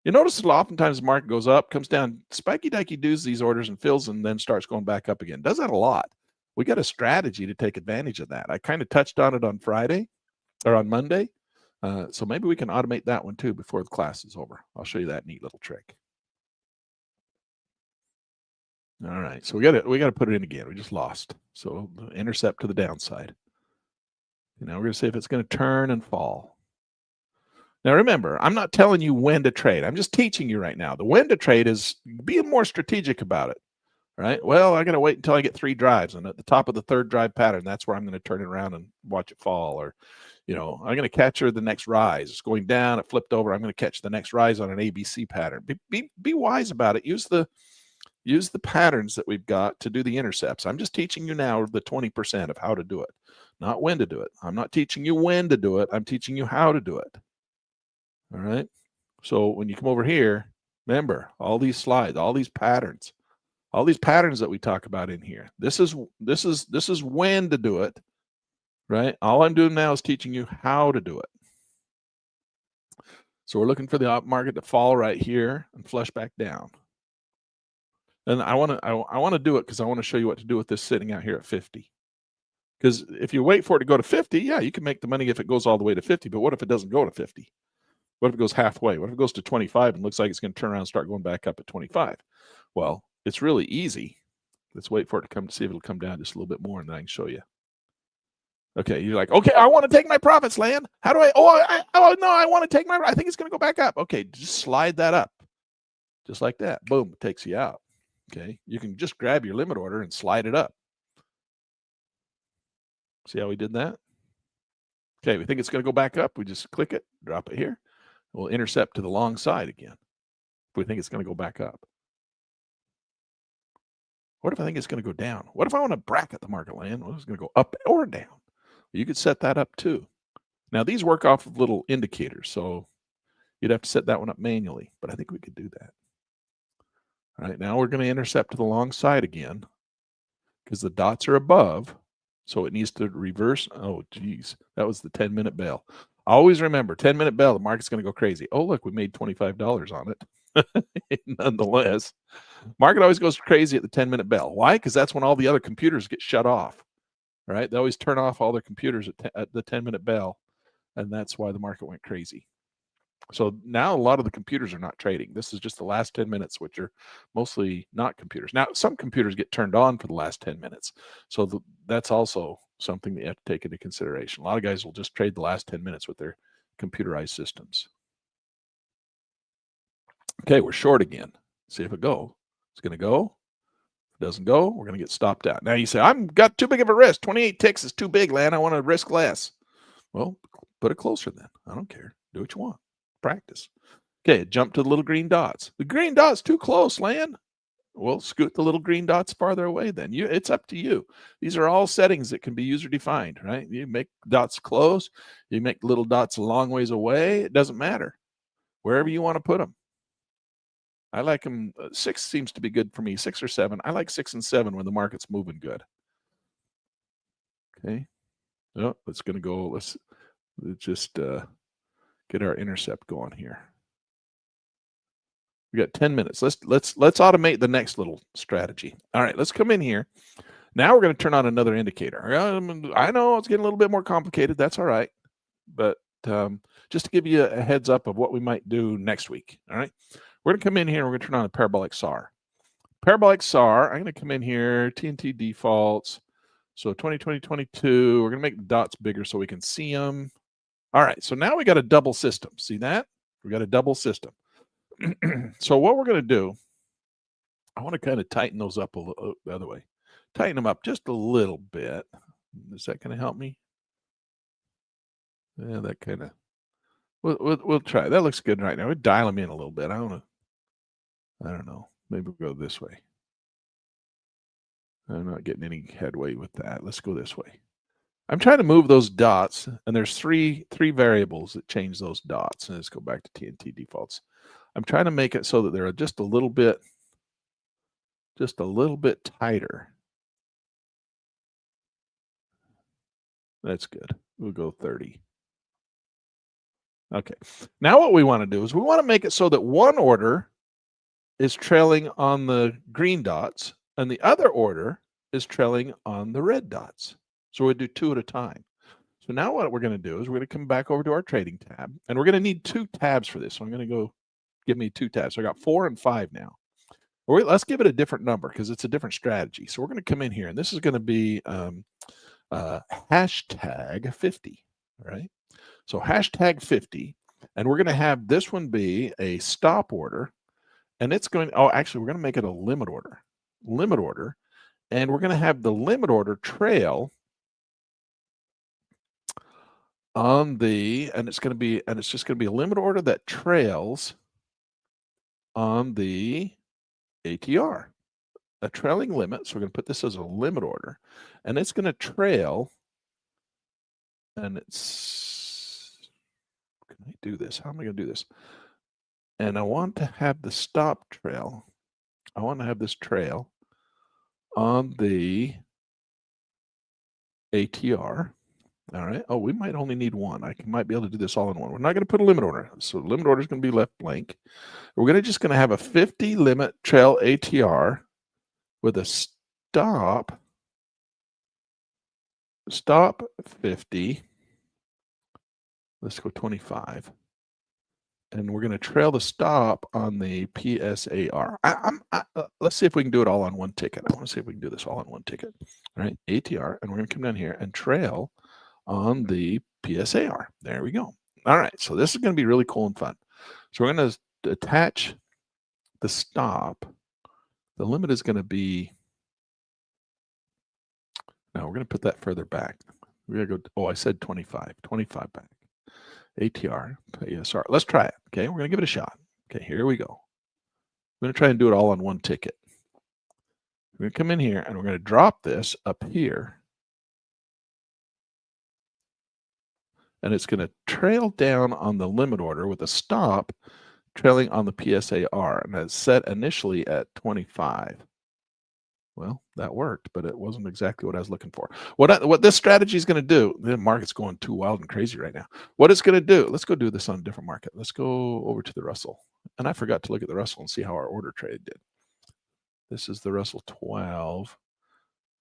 You notice that oftentimes the market goes up, comes down, spiky dikey does these orders and fills, and then starts going back up again. Does that a lot. We got a strategy to take advantage of that. I kind of touched on it on Friday or on Monday. So maybe we can automate that one too before the class is over. I'll show you that neat little trick. All right. So we got to put it in again. We just lost. So intercept to the downside. And now we're going to see if it's going to turn and fall. Now remember, I'm not telling you when to trade. I'm just teaching you right now. The when to trade is being more strategic about it. Right? Well, I got to wait until I get 3 drives, and at the top of the 3rd drive pattern, that's where I'm going to turn it around and watch it fall. Or, I'm going to catch the next rise. It's going down, it flipped over. I'm going to catch the next rise on an ABC pattern. Be wise about it. Use the patterns that we've got to do the intercepts. I'm just teaching you now the 20% of how to do it, not when to do it. I'm not teaching you when to do it. I'm teaching you how to do it. All right. So when you come over here, remember all these slides, all these patterns. All these patterns that we talk about in here. This is when to do it, right? All I'm doing now is teaching you how to do it. So we're looking for the market to fall right here and flush back down. And I want to do it because I want to show you what to do with this sitting out here at 50. Because if you wait for it to go to 50, yeah, you can make the money if it goes all the way to 50. But what if it doesn't go to 50? What if it goes halfway? What if it goes to 25 and looks like it's going to turn around and start going back up at 25? Well, it's really easy. Let's wait for it to come to see if it'll come down just a little bit more, and then I can show you. Okay, you're like, okay, I want to take my profits, Land. How do I? Oh no, I want to take my. I think it's going to go back up. Okay, just slide that up, just like that. Boom, it takes you out. Okay, you can just grab your limit order and slide it up. See how we did that? Okay, we think it's going to go back up. We just click it, drop it here. We'll intercept to the long side again. If we think it's going to go back up. What if I think it's going to go down? What if I want to bracket the market, Land? Well, it's going to go up or down. You could set that up too. Now, these work off of little indicators, so you'd have to set that one up manually, but I think we could do that. All right, now we're going to intercept to the long side again because the dots are above, so it needs to reverse. Oh, geez, that was the 10-minute bell. Always remember, 10-minute bell, the market's going to go crazy. Oh, look, we made $25 on it. Nonetheless, market always goes crazy at the 10-minute bell. Why? Because that's when all the other computers get shut off. Right? They always turn off all their computers at the 10-minute bell, and that's why the market went crazy. So now a lot of the computers are not trading. This is just the last 10 minutes, which are mostly not computers. Now, some computers get turned on for the last 10 minutes. So that's also something that you have to take into consideration. A lot of guys will just trade the last 10 minutes with their computerized systems. Okay, we're short again. See if it goes. It's going to go. If it doesn't go, we're going to get stopped out. Now you say, I've got too big of a risk. 28 ticks is too big, Land. I want to risk less. Well, put it closer then. I don't care. Do what you want. Practice. Okay, jump to the little green dots. The green dot's too close, Land. Well, scoot the little green dots farther away then. It's up to you. These are all settings that can be user defined, right? You make dots close. You make little dots a long ways away. It doesn't matter. Wherever you want to put them. I like them. 6 seems to be good for me. 6 or 7. I like 6 and 7 when the market's moving good. Okay. Oh, it's going to go. Let's just get our intercept going here. We got 10 minutes. Let's automate the next little strategy. All right, let's come in here. Now we're going to turn on another indicator. I know it's getting a little bit more complicated. That's all right. But just to give you a heads up of what we might do next week. All right. We're going to come in here and we're going to turn on a parabolic SAR. Parabolic SAR, I'm going to come in here, TNT defaults. So 2020, 22, we're going to make the dots bigger so we can see them. All right. So now we got a double system. See that? We got a double system. So what we're going to do, I want to kind of tighten those up a little the other way. Tighten them up just a little bit. Is that going to help me? Yeah, that kind of. We'll try. That looks good right now. We'll dial them in a little bit. I don't know. Maybe we'll go this way. I'm not getting any headway with that. Let's go this way. I'm trying to move those dots, and there's three variables that change those dots. And let's go back to TNT defaults. I'm trying to make it so that they're just a little bit tighter. That's good. We'll go 30. Okay. Now what we want to do is we want to make it so that one order is trailing on the green dots and the other order is trailing on the red dots. So we'll do 2 at a time. So now what we're going to do is we're going to come back over to our trading tab, and we're going to need 2 tabs for this. So I'm going to go give me 2 tabs. So I got 4 and 5 now. Let's give it a different number because it's a different strategy. So we're going to come in here, and this is going to be hashtag 50, right? So hashtag 50, and we're going to have this one be a stop order, and it's going, actually, we're going to make it a limit order, and we're going to have the limit order trail on the, and it's just going to be a limit order that trails on the ATR, a trailing limit. So we're going to put this as a limit order, and it's going to trail, and can I do this? How am I going to do this? And I want to have the stop trail. I want to have this trail on the ATR. All right. Oh, we might only need one. I might be able to do this all in one. We're not going to put a limit order. So the limit order is going to be left blank. We're just going to have a 50 limit trail ATR with a stop 50. Let's go 25. And we're going to trail the stop on the PSAR. Let's see if we can do it all on one ticket. I want to see if we can do this all on one ticket. All right, ATR, and we're going to come down here and trail on the PSAR. There we go. All right, so this is going to be really cool and fun. So we're going to attach the stop. The limit is going to be, now we're going to put that further back. We're going to go, I said 25 back. ATR, PSR. Let's try it. Okay, we're going to give it a shot. Okay, here we go. I'm going to try and do it all on one ticket. We're going to come in here and we're going to drop this up here. And it's going to trail down on the limit order with a stop trailing on the PSAR. And it's set initially at 25. Well, that worked, but it wasn't exactly what I was looking for. What this strategy is going to do, the market's going too wild and crazy right now. What it's going to do, let's go do this on a different market. Let's go over to the Russell. And I forgot to look at the Russell and see how our order trade did. This is the Russell 12.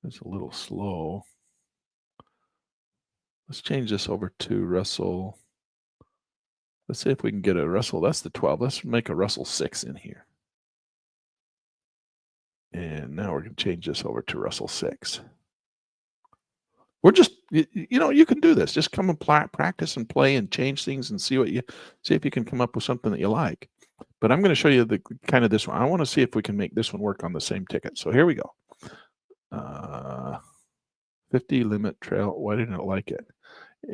It's a little slow. Let's change this over to Russell. Let's see if we can get a Russell. That's the 12. Let's make a Russell 6 in here. And now we're going to change this over to Russell 6. We're just, you can do this. Just come and practice and play and change things and see if you can come up with something that you like. But I'm going to show you the kind of this one. I want to see if we can make this one work on the same ticket. So here we go. 50 limit trail. Why didn't it like it?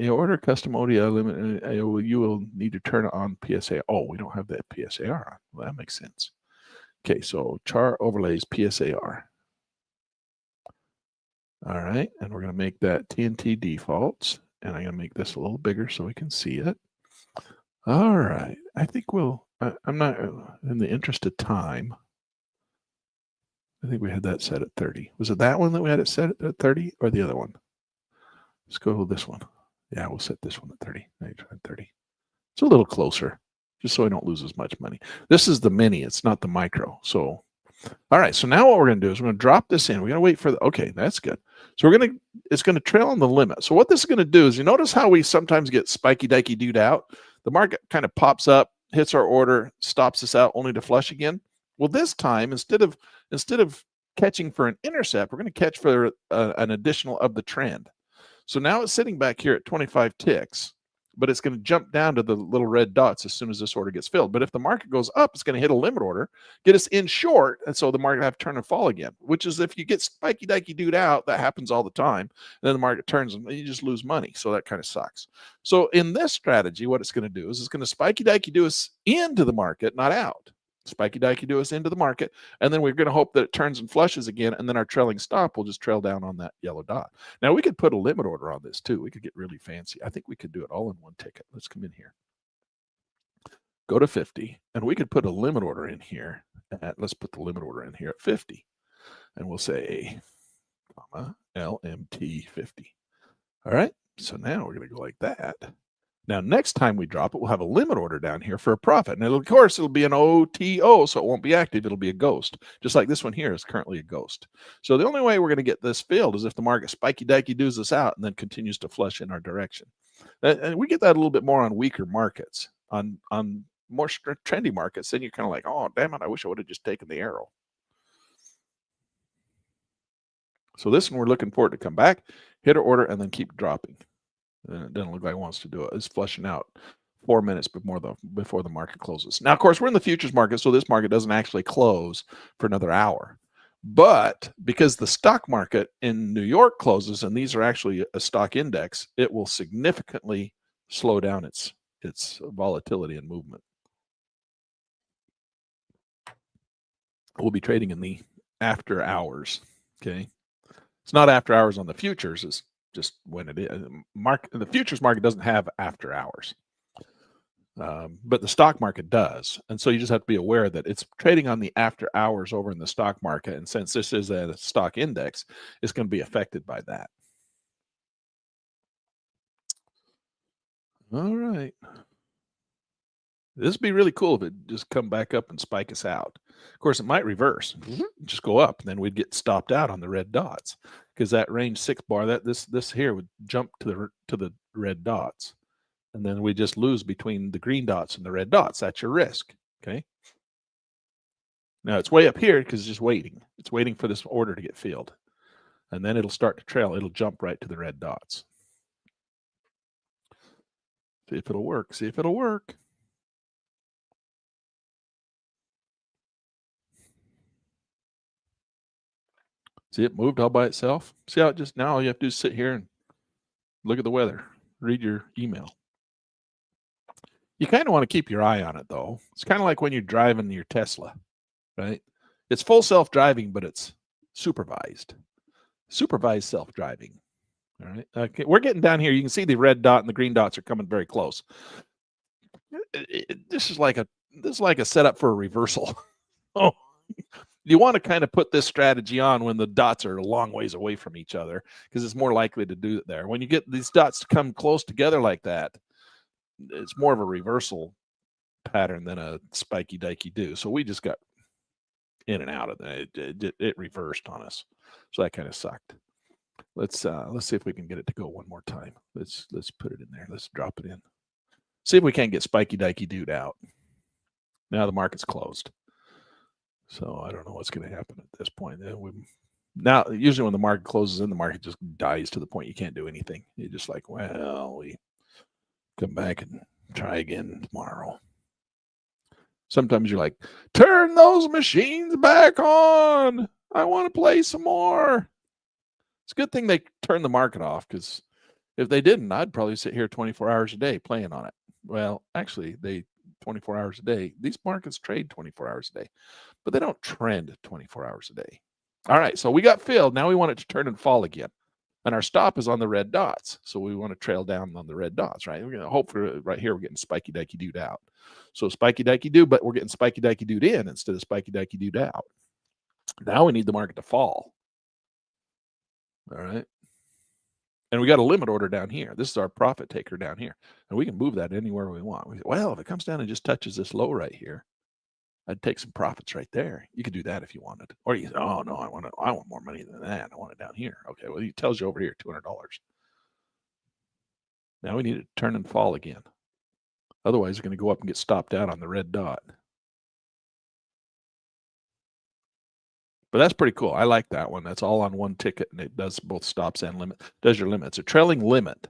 Order custom ODI limit. You will need to turn on PSA. Oh, we don't have that PSAR on. Well, that makes sense. Okay, so chart overlays PSAR. All right, and we're going to make that TNT defaults, and I'm going to make this a little bigger so we can see it. All right, I think I'm not, in the interest of time, I think we had that set at 30. Was it that one that we had it set at 30 or the other one? Let's go with this one. Yeah, we'll set this one at 30. 30. It's a little closer, just so I don't lose as much money. This is the mini, it's not the micro. So, all right. So now what we're going to do is we're going to drop this in. We're going to wait for the, okay, that's good. So it's going to trail on the limit. So what this is going to do is, you notice how we sometimes get spiky dikey dude out? The market kind of pops up, hits our order, stops us out only to flush again. Well, this time, instead of catching for an intercept, we're going to catch for an additional of the trend. So now it's sitting back here at 25 ticks, but it's going to jump down to the little red dots as soon as this order gets filled. But if the market goes up, it's going to hit a limit order, get us in short, and so the market have to turn and fall again, which is if you get spiky dikey dude out, that happens all the time. And then the market turns and you just lose money. So that kind of sucks. So in this strategy, what it's going to do is it's going to spiky dikey do us into the market, not out. Spiky dikey do us into the market, and then we're going to hope that it turns and flushes again, and then our trailing stop will just trail down on that yellow dot. Now we could put a limit order on this too. We could get really fancy. I think we could do it all in one ticket. Let's come in here, go to 50, and we could put a limit order in here. Let's put the limit order in here at 50, and we'll say comma LMT 50. All right, so now we're going to go like that. Now, next time we drop it, we'll have a limit order down here for a profit. And of course, it'll be an OTO, so it won't be active. It'll be a ghost, just like this one here is currently a ghost. So the only way we're going to get this filled is if the market spiky dikey does us out and then continues to flush in our direction. And we get that a little bit more on weaker markets. On more trendy markets, then you're kind of like, oh, damn it, I wish I would have just taken the arrow. So this one, we're looking for it to come back, hit our order, and then keep dropping. It doesn't look like it wants to do it. It's flushing out 4 minutes before the market closes. Now, of course, we're in the futures market, so this market doesn't actually close for another hour. But because the stock market in New York closes, and these are actually a stock index, it will significantly slow down its volatility and movement. We'll be trading in the after hours. Okay, it's not after hours on the futures. It's just when it is. The futures market doesn't have after hours, but the stock market does. And so you just have to be aware that it's trading on the after hours over in the stock market. And since this is a stock index, it's going to be affected by that. All right. This would be really cool if it just come back up and spike us out. Of course, it might reverse, just go up, and then we'd get stopped out on the red dots because that range 6 bar, this here would jump to the red dots, and then we just lose between the green dots and the red dots. That's your risk. Okay. Now it's way up here because it's just waiting. It's waiting for this order to get filled, and then it'll start to trail. It'll jump right to the red dots. See if it'll work. See if it'll work. See, it moved all by itself. See how it just, now all you have to do is sit here and look at the weather, read your email. You kind of want to keep your eye on it, though. It's kind of like when you're driving your Tesla, right? It's full self-driving, but it's supervised self-driving. All right. Okay, we're getting down here. You can see the red dot and the green dots are coming very close. This is like a setup for a reversal. Oh. You want to kind of put this strategy on when the dots are a long ways away from each other because it's more likely to do it there. When you get these dots to come close together like that, it's more of a reversal pattern than a spiky dikey do. So we just got in and out of that. It reversed on us. So that kind of sucked. Let's see if we can get it to go one more time. Let's put it in there. Let's drop it in. See if we can't get spiky dikey dude out. Now the market's closed. So I don't know what's going to happen at this point. Now, usually when the market closes in, the market just dies to the point you can't do anything. You're just like, well, we come back and try again tomorrow. Sometimes you're like, turn those machines back on. I want to play some more. It's a good thing they turned the market off because if they didn't, I'd probably sit here 24 hours a day playing on it. Well, actually, 24 hours a day. These markets trade 24 hours a day, but they don't trend 24 hours a day. All right, so we got filled. Now we want it to turn and fall again. And our stop is on the red dots. So we want to trail down on the red dots, right? We're going to hope for right here, we're getting spiky dikey dude out. So spiky dikey dude, but we're getting spiky dikey dude in instead of spiky dikey dude out. Now we need the market to fall. All right. And we got a limit order down here. This is our profit taker down here. And we can move that anywhere we want. Well, if it comes down and just touches this low right here, I'd take some profits right there. You could do that if you wanted. Or you say, oh no, I want more money than that. I want it down here. Okay, well, it tells you over here, $200. Now we need it to turn and fall again. Otherwise, it's going to go up and get stopped out on the red dot. But that's pretty cool. I like that one. That's all on one ticket, and it does both stops and limit. Does your limit. It's a trailing limit.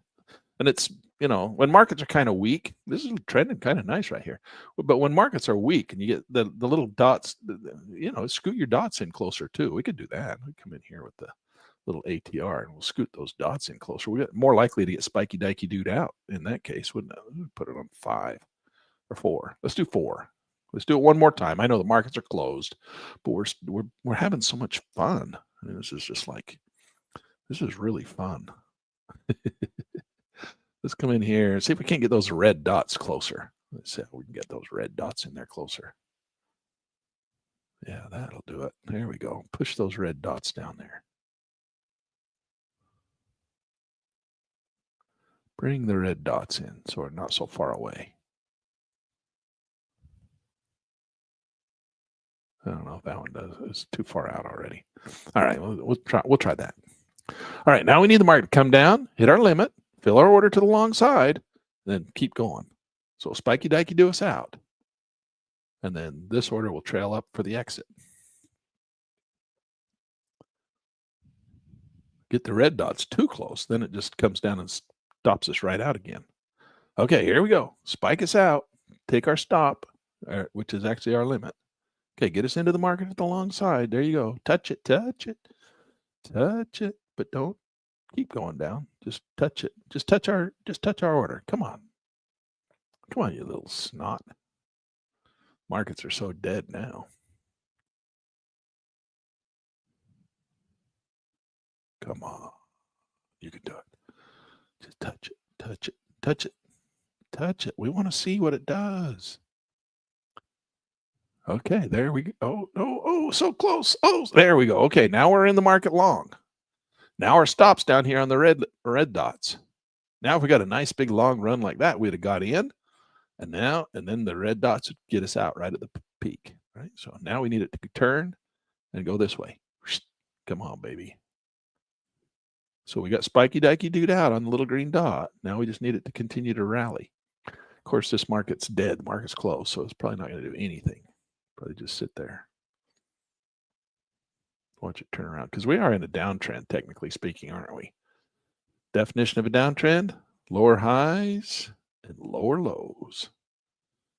And it's, when markets are kind of weak, this is trending kind of nice right here. But when markets are weak and you get the little dots, scoot your dots in closer too. We could do that. We come in here with the little ATR and we'll scoot those dots in closer. We get more likely to get spiky dikey dude out in that case, wouldn't it? We'd put it on 5 or 4. Let's do 4. Let's do it one more time. I know the markets are closed, but we're having so much fun. I mean, this is really fun. Let's come in here and see if we can't get those red dots closer. Let's see if we can get those red dots in there closer. Yeah, that'll do it. There we go. Push those red dots down there. Bring the red dots in so we're not so far away. I don't know if that one does. It's too far out already. All right, we'll try that. All right, now we need the market to come down, hit our limit, fill our order to the long side, then keep going. So spiky dikey do us out. And then this order will trail up for the exit. Get the red dots too close, then it just comes down and stops us right out again. Okay, here we go. Spike us out, take our stop, which is actually our limit. Okay, get us into the market at the long side. There you go. Touch it, touch it, touch it, but don't keep going down. Just touch it. Just touch our order. Come on. Come on, you little snot. Markets are so dead now. Come on. You can do it. Just touch it, touch it, touch it, touch it. We want to see what it does. Okay, there we go. Oh, so close. Oh, there we go. Okay, now we're in the market long. Now our stop's down here on the red dots. Now if we got a nice big long run like that, we'd have got in. And then the red dots would get us out right at the peak. Right. So now we need it to turn and go this way. Come on, baby. So we got spiky dikey dude out on the little green dot. Now we just need it to continue to rally. Of course, this market's dead. The market's closed, so it's probably not going to do anything. Probably just sit there. Watch it turn around because we are in a downtrend, technically speaking, aren't we? Definition of a downtrend: lower highs and lower lows.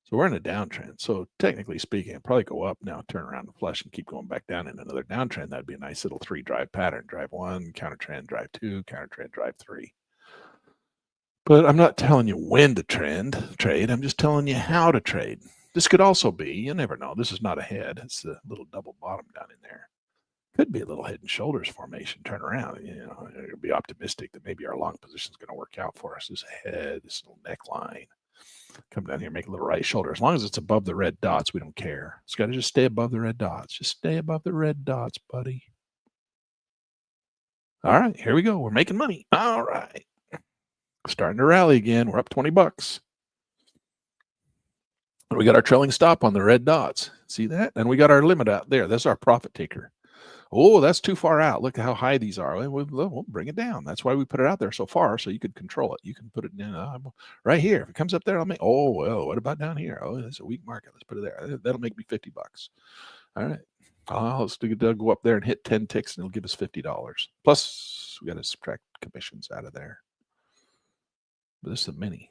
So we're in a downtrend. So technically speaking, it'll probably go up now, turn around and flush and keep going back down in another downtrend. That'd be a nice little 3-drive pattern. Drive 1, counter trend, drive 2, counter trend, drive 3. But I'm not telling you when to trade. I'm just telling you how to trade. This could also be, you never know. This is not a head. It's a little double bottom down in there. Could be a little head and shoulders formation. Turn around. You'll be optimistic that maybe our long position is going to work out for us. This head, this little neckline. Come down here, make a little right shoulder. As long as it's above the red dots, we don't care. It's got to just stay above the red dots. Just stay above the red dots, buddy. All right, here we go. We're making money. All right. Starting to rally again. We're up $20. We got our trailing stop on the red dots. See that? And we got our limit out there. That's our profit taker. Oh, that's too far out. Look at how high these are. We'll bring it down. That's why we put it out there so far, so you could control it. You can put it in right here. If it comes up there, I'll make. Oh, well, what about down here? Oh, it's a weak market. Let's put it there. That'll make me $50. All right. Let's go up there and hit 10 ticks, and it'll give us $50. Plus, we got to subtract commissions out of there. But this is a mini.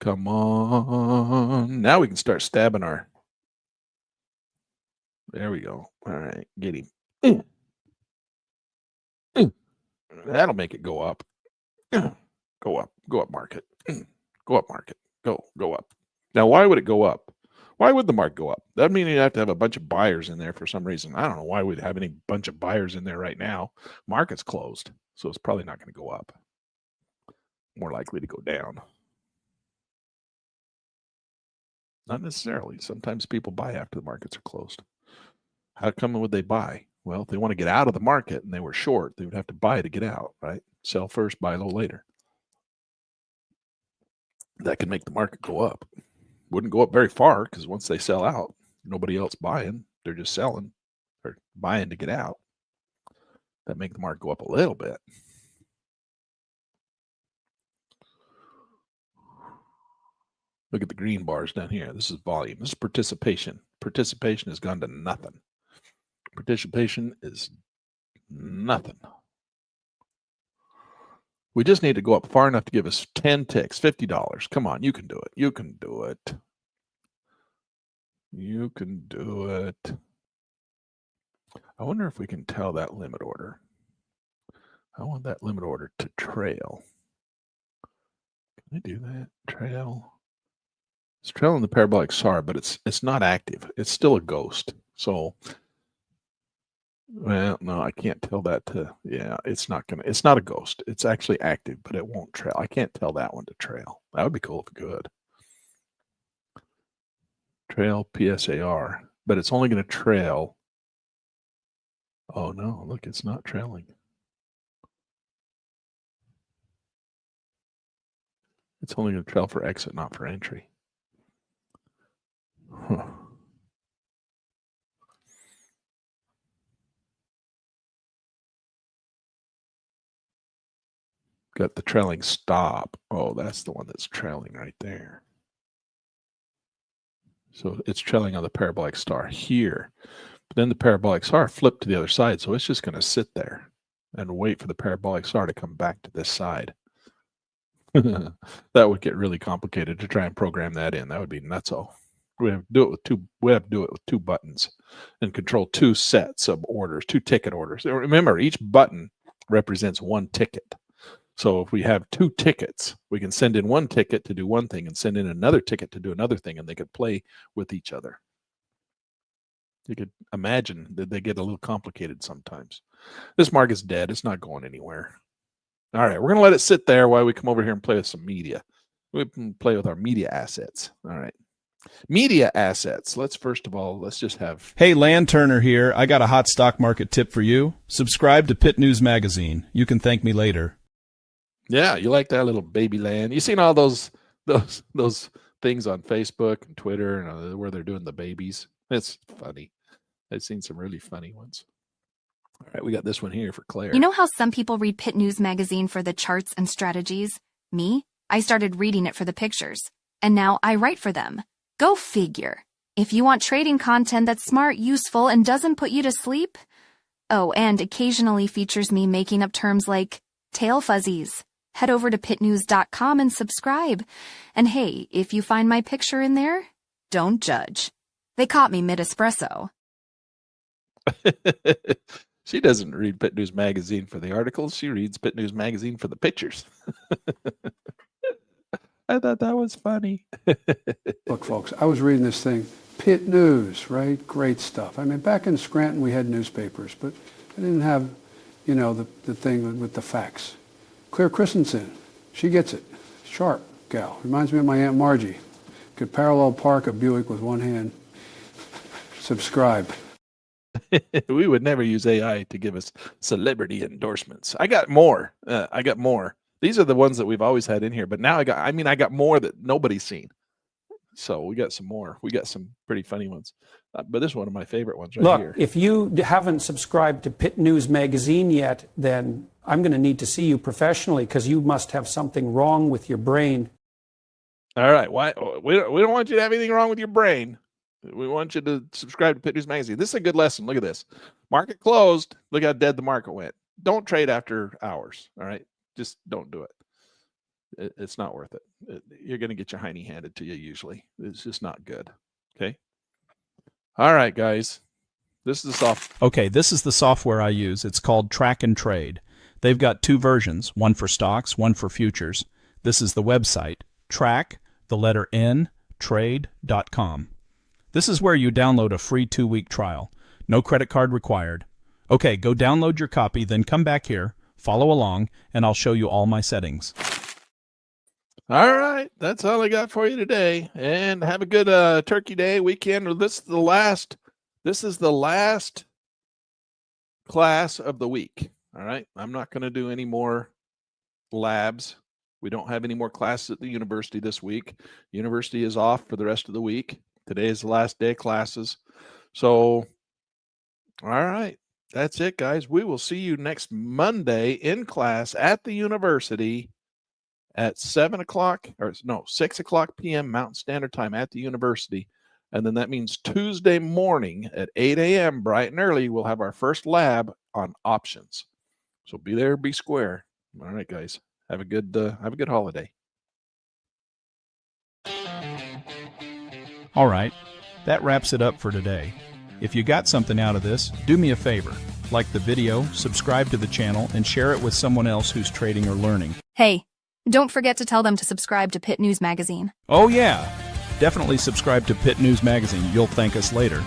Come on. Now we can start stabbing our. There we go. All right. Get him. That'll make it go up. Go up. Go up, market. Go up, market. Go up. Now, why would it go up? Why would the market go up? That means you have to have a bunch of buyers in there for some reason. I don't know why we'd have any bunch of buyers in there right now. Market's closed, so it's probably not going to go up. More likely to go down. Not necessarily. Sometimes people buy after the markets are closed. How come would they buy? Well, if they want to get out of the market and they were short, they would have to buy to get out, right? Sell first, buy a little later. That could make the market go up. Wouldn't go up very far because once they sell out, nobody else buying. They're just selling or buying to get out. That make the market go up a little bit. Look at the green bars down here. This is volume. This is participation. Participation has gone to nothing. Participation is nothing. We just need to go up far enough to give us 10 ticks, $50. Come on, you can do it. You can do it. You can do it. I wonder if we can tell that limit order. I want that limit order to trail. Can I do that? Trail. It's trailing the parabolic SAR, but it's not active. It's still a ghost. So, well, no, I can't tell that to, yeah, it's not a ghost. It's actually active, but it won't trail. I can't tell that one to trail. That would be cool if it could. Trail PSAR, but it's only going to trail. Oh no, look, it's not trailing. It's only going to trail for exit, not for entry. Huh. Got the trailing stop. Oh, that's the one that's trailing right there. So it's trailing on the parabolic star here. But then the parabolic star flipped to the other side, so it's just going to sit there and wait for the parabolic star to come back to this side. That would get really complicated to try and program that in. That would be nutso. We have to do it with two. We have to do it with 2 buttons and control 2 sets of orders, 2 ticket orders. Remember, each button represents 1 ticket. So if we have 2 tickets, we can send in 1 ticket to do one thing and send in another ticket to do another thing, and they could play with each other. You could imagine that they get a little complicated sometimes. This market's dead. It's not going anywhere. All right, we're going to let it sit there while we come over here and play with some media. We can play with our media assets. All right. Media assets. Let's just have... Hey, Land Turner here. I got a hot stock market tip for you. Subscribe to Pitt News Magazine. You can thank me later. Yeah, you like that little baby land. You seen all those things on Facebook and Twitter and where they're doing the babies? It's funny. I've seen some really funny ones. All right, we got this one here for Claire. You know how some people read Pitt News Magazine for the charts and strategies? Me? I started reading it for the pictures. And now I write for them. Go figure. If you want trading content that's smart, useful, and doesn't put you to sleep. Oh, and occasionally features me making up terms like tail fuzzies. Head over to pittnews.com and subscribe. And hey, if you find my picture in there, don't judge. They caught me mid-espresso. She doesn't read Pitt News Magazine for the articles. She reads Pitt News Magazine for the pictures. I thought that was funny. Look, folks, I was reading this thing, Pitt News, right? Great stuff. I mean, back in Scranton, we had newspapers, but I didn't have, the thing with the facts. Claire Christensen, she gets it. Sharp gal. Reminds me of my Aunt Margie. Could parallel park a Buick with one hand. Subscribe. We would never use AI to give us celebrity endorsements. I got more. These are the ones that we've always had in here, but now I got more that nobody's seen. So we got some more. We got some pretty funny ones. But this is one of my favorite ones right here. Look, if you haven't subscribed to Pitt News Magazine yet, then I'm going to need to see you professionally because you must have something wrong with your brain. All right. Why? We don't want you to have anything wrong with your brain. We want you to subscribe to Pitt News Magazine. This is a good lesson. Look at this. Market closed. Look how dead the market went. Don't trade after hours. All right. Just don't do it. It's not worth it. You're going to get your hiney handed to you usually. It's just not good. Okay. All right, guys. This is the software I use. It's called Track and Trade. They've got 2 versions, one for stocks, one for futures. This is the website, trade.com. This is where you download a free 2-week trial. No credit card required. Okay, go download your copy, then come back here, follow along, and I'll show you all my settings. All right, that's all I got for you today. And have a good Turkey Day weekend. This is the last class of the week. All right. I'm not going to do any more labs. We don't have any more classes at the university this week. University is off for the rest of the week. Today is the last day of classes. So, all right. That's it, guys. We will see you next Monday in class at the university at 6 o'clock p.m. Mountain Standard Time at the university. And then that means Tuesday morning at 8 a.m. bright and early, we'll have our first lab on options. So be there, be square. All right, guys. Have a good holiday. All right, that wraps it up for today. If you got something out of this, do me a favor. Like the video, subscribe to the channel, and share it with someone else who's trading or learning. Hey, don't forget to tell them to subscribe to Pitt News Magazine. Oh yeah, definitely subscribe to Pitt News Magazine. You'll thank us later.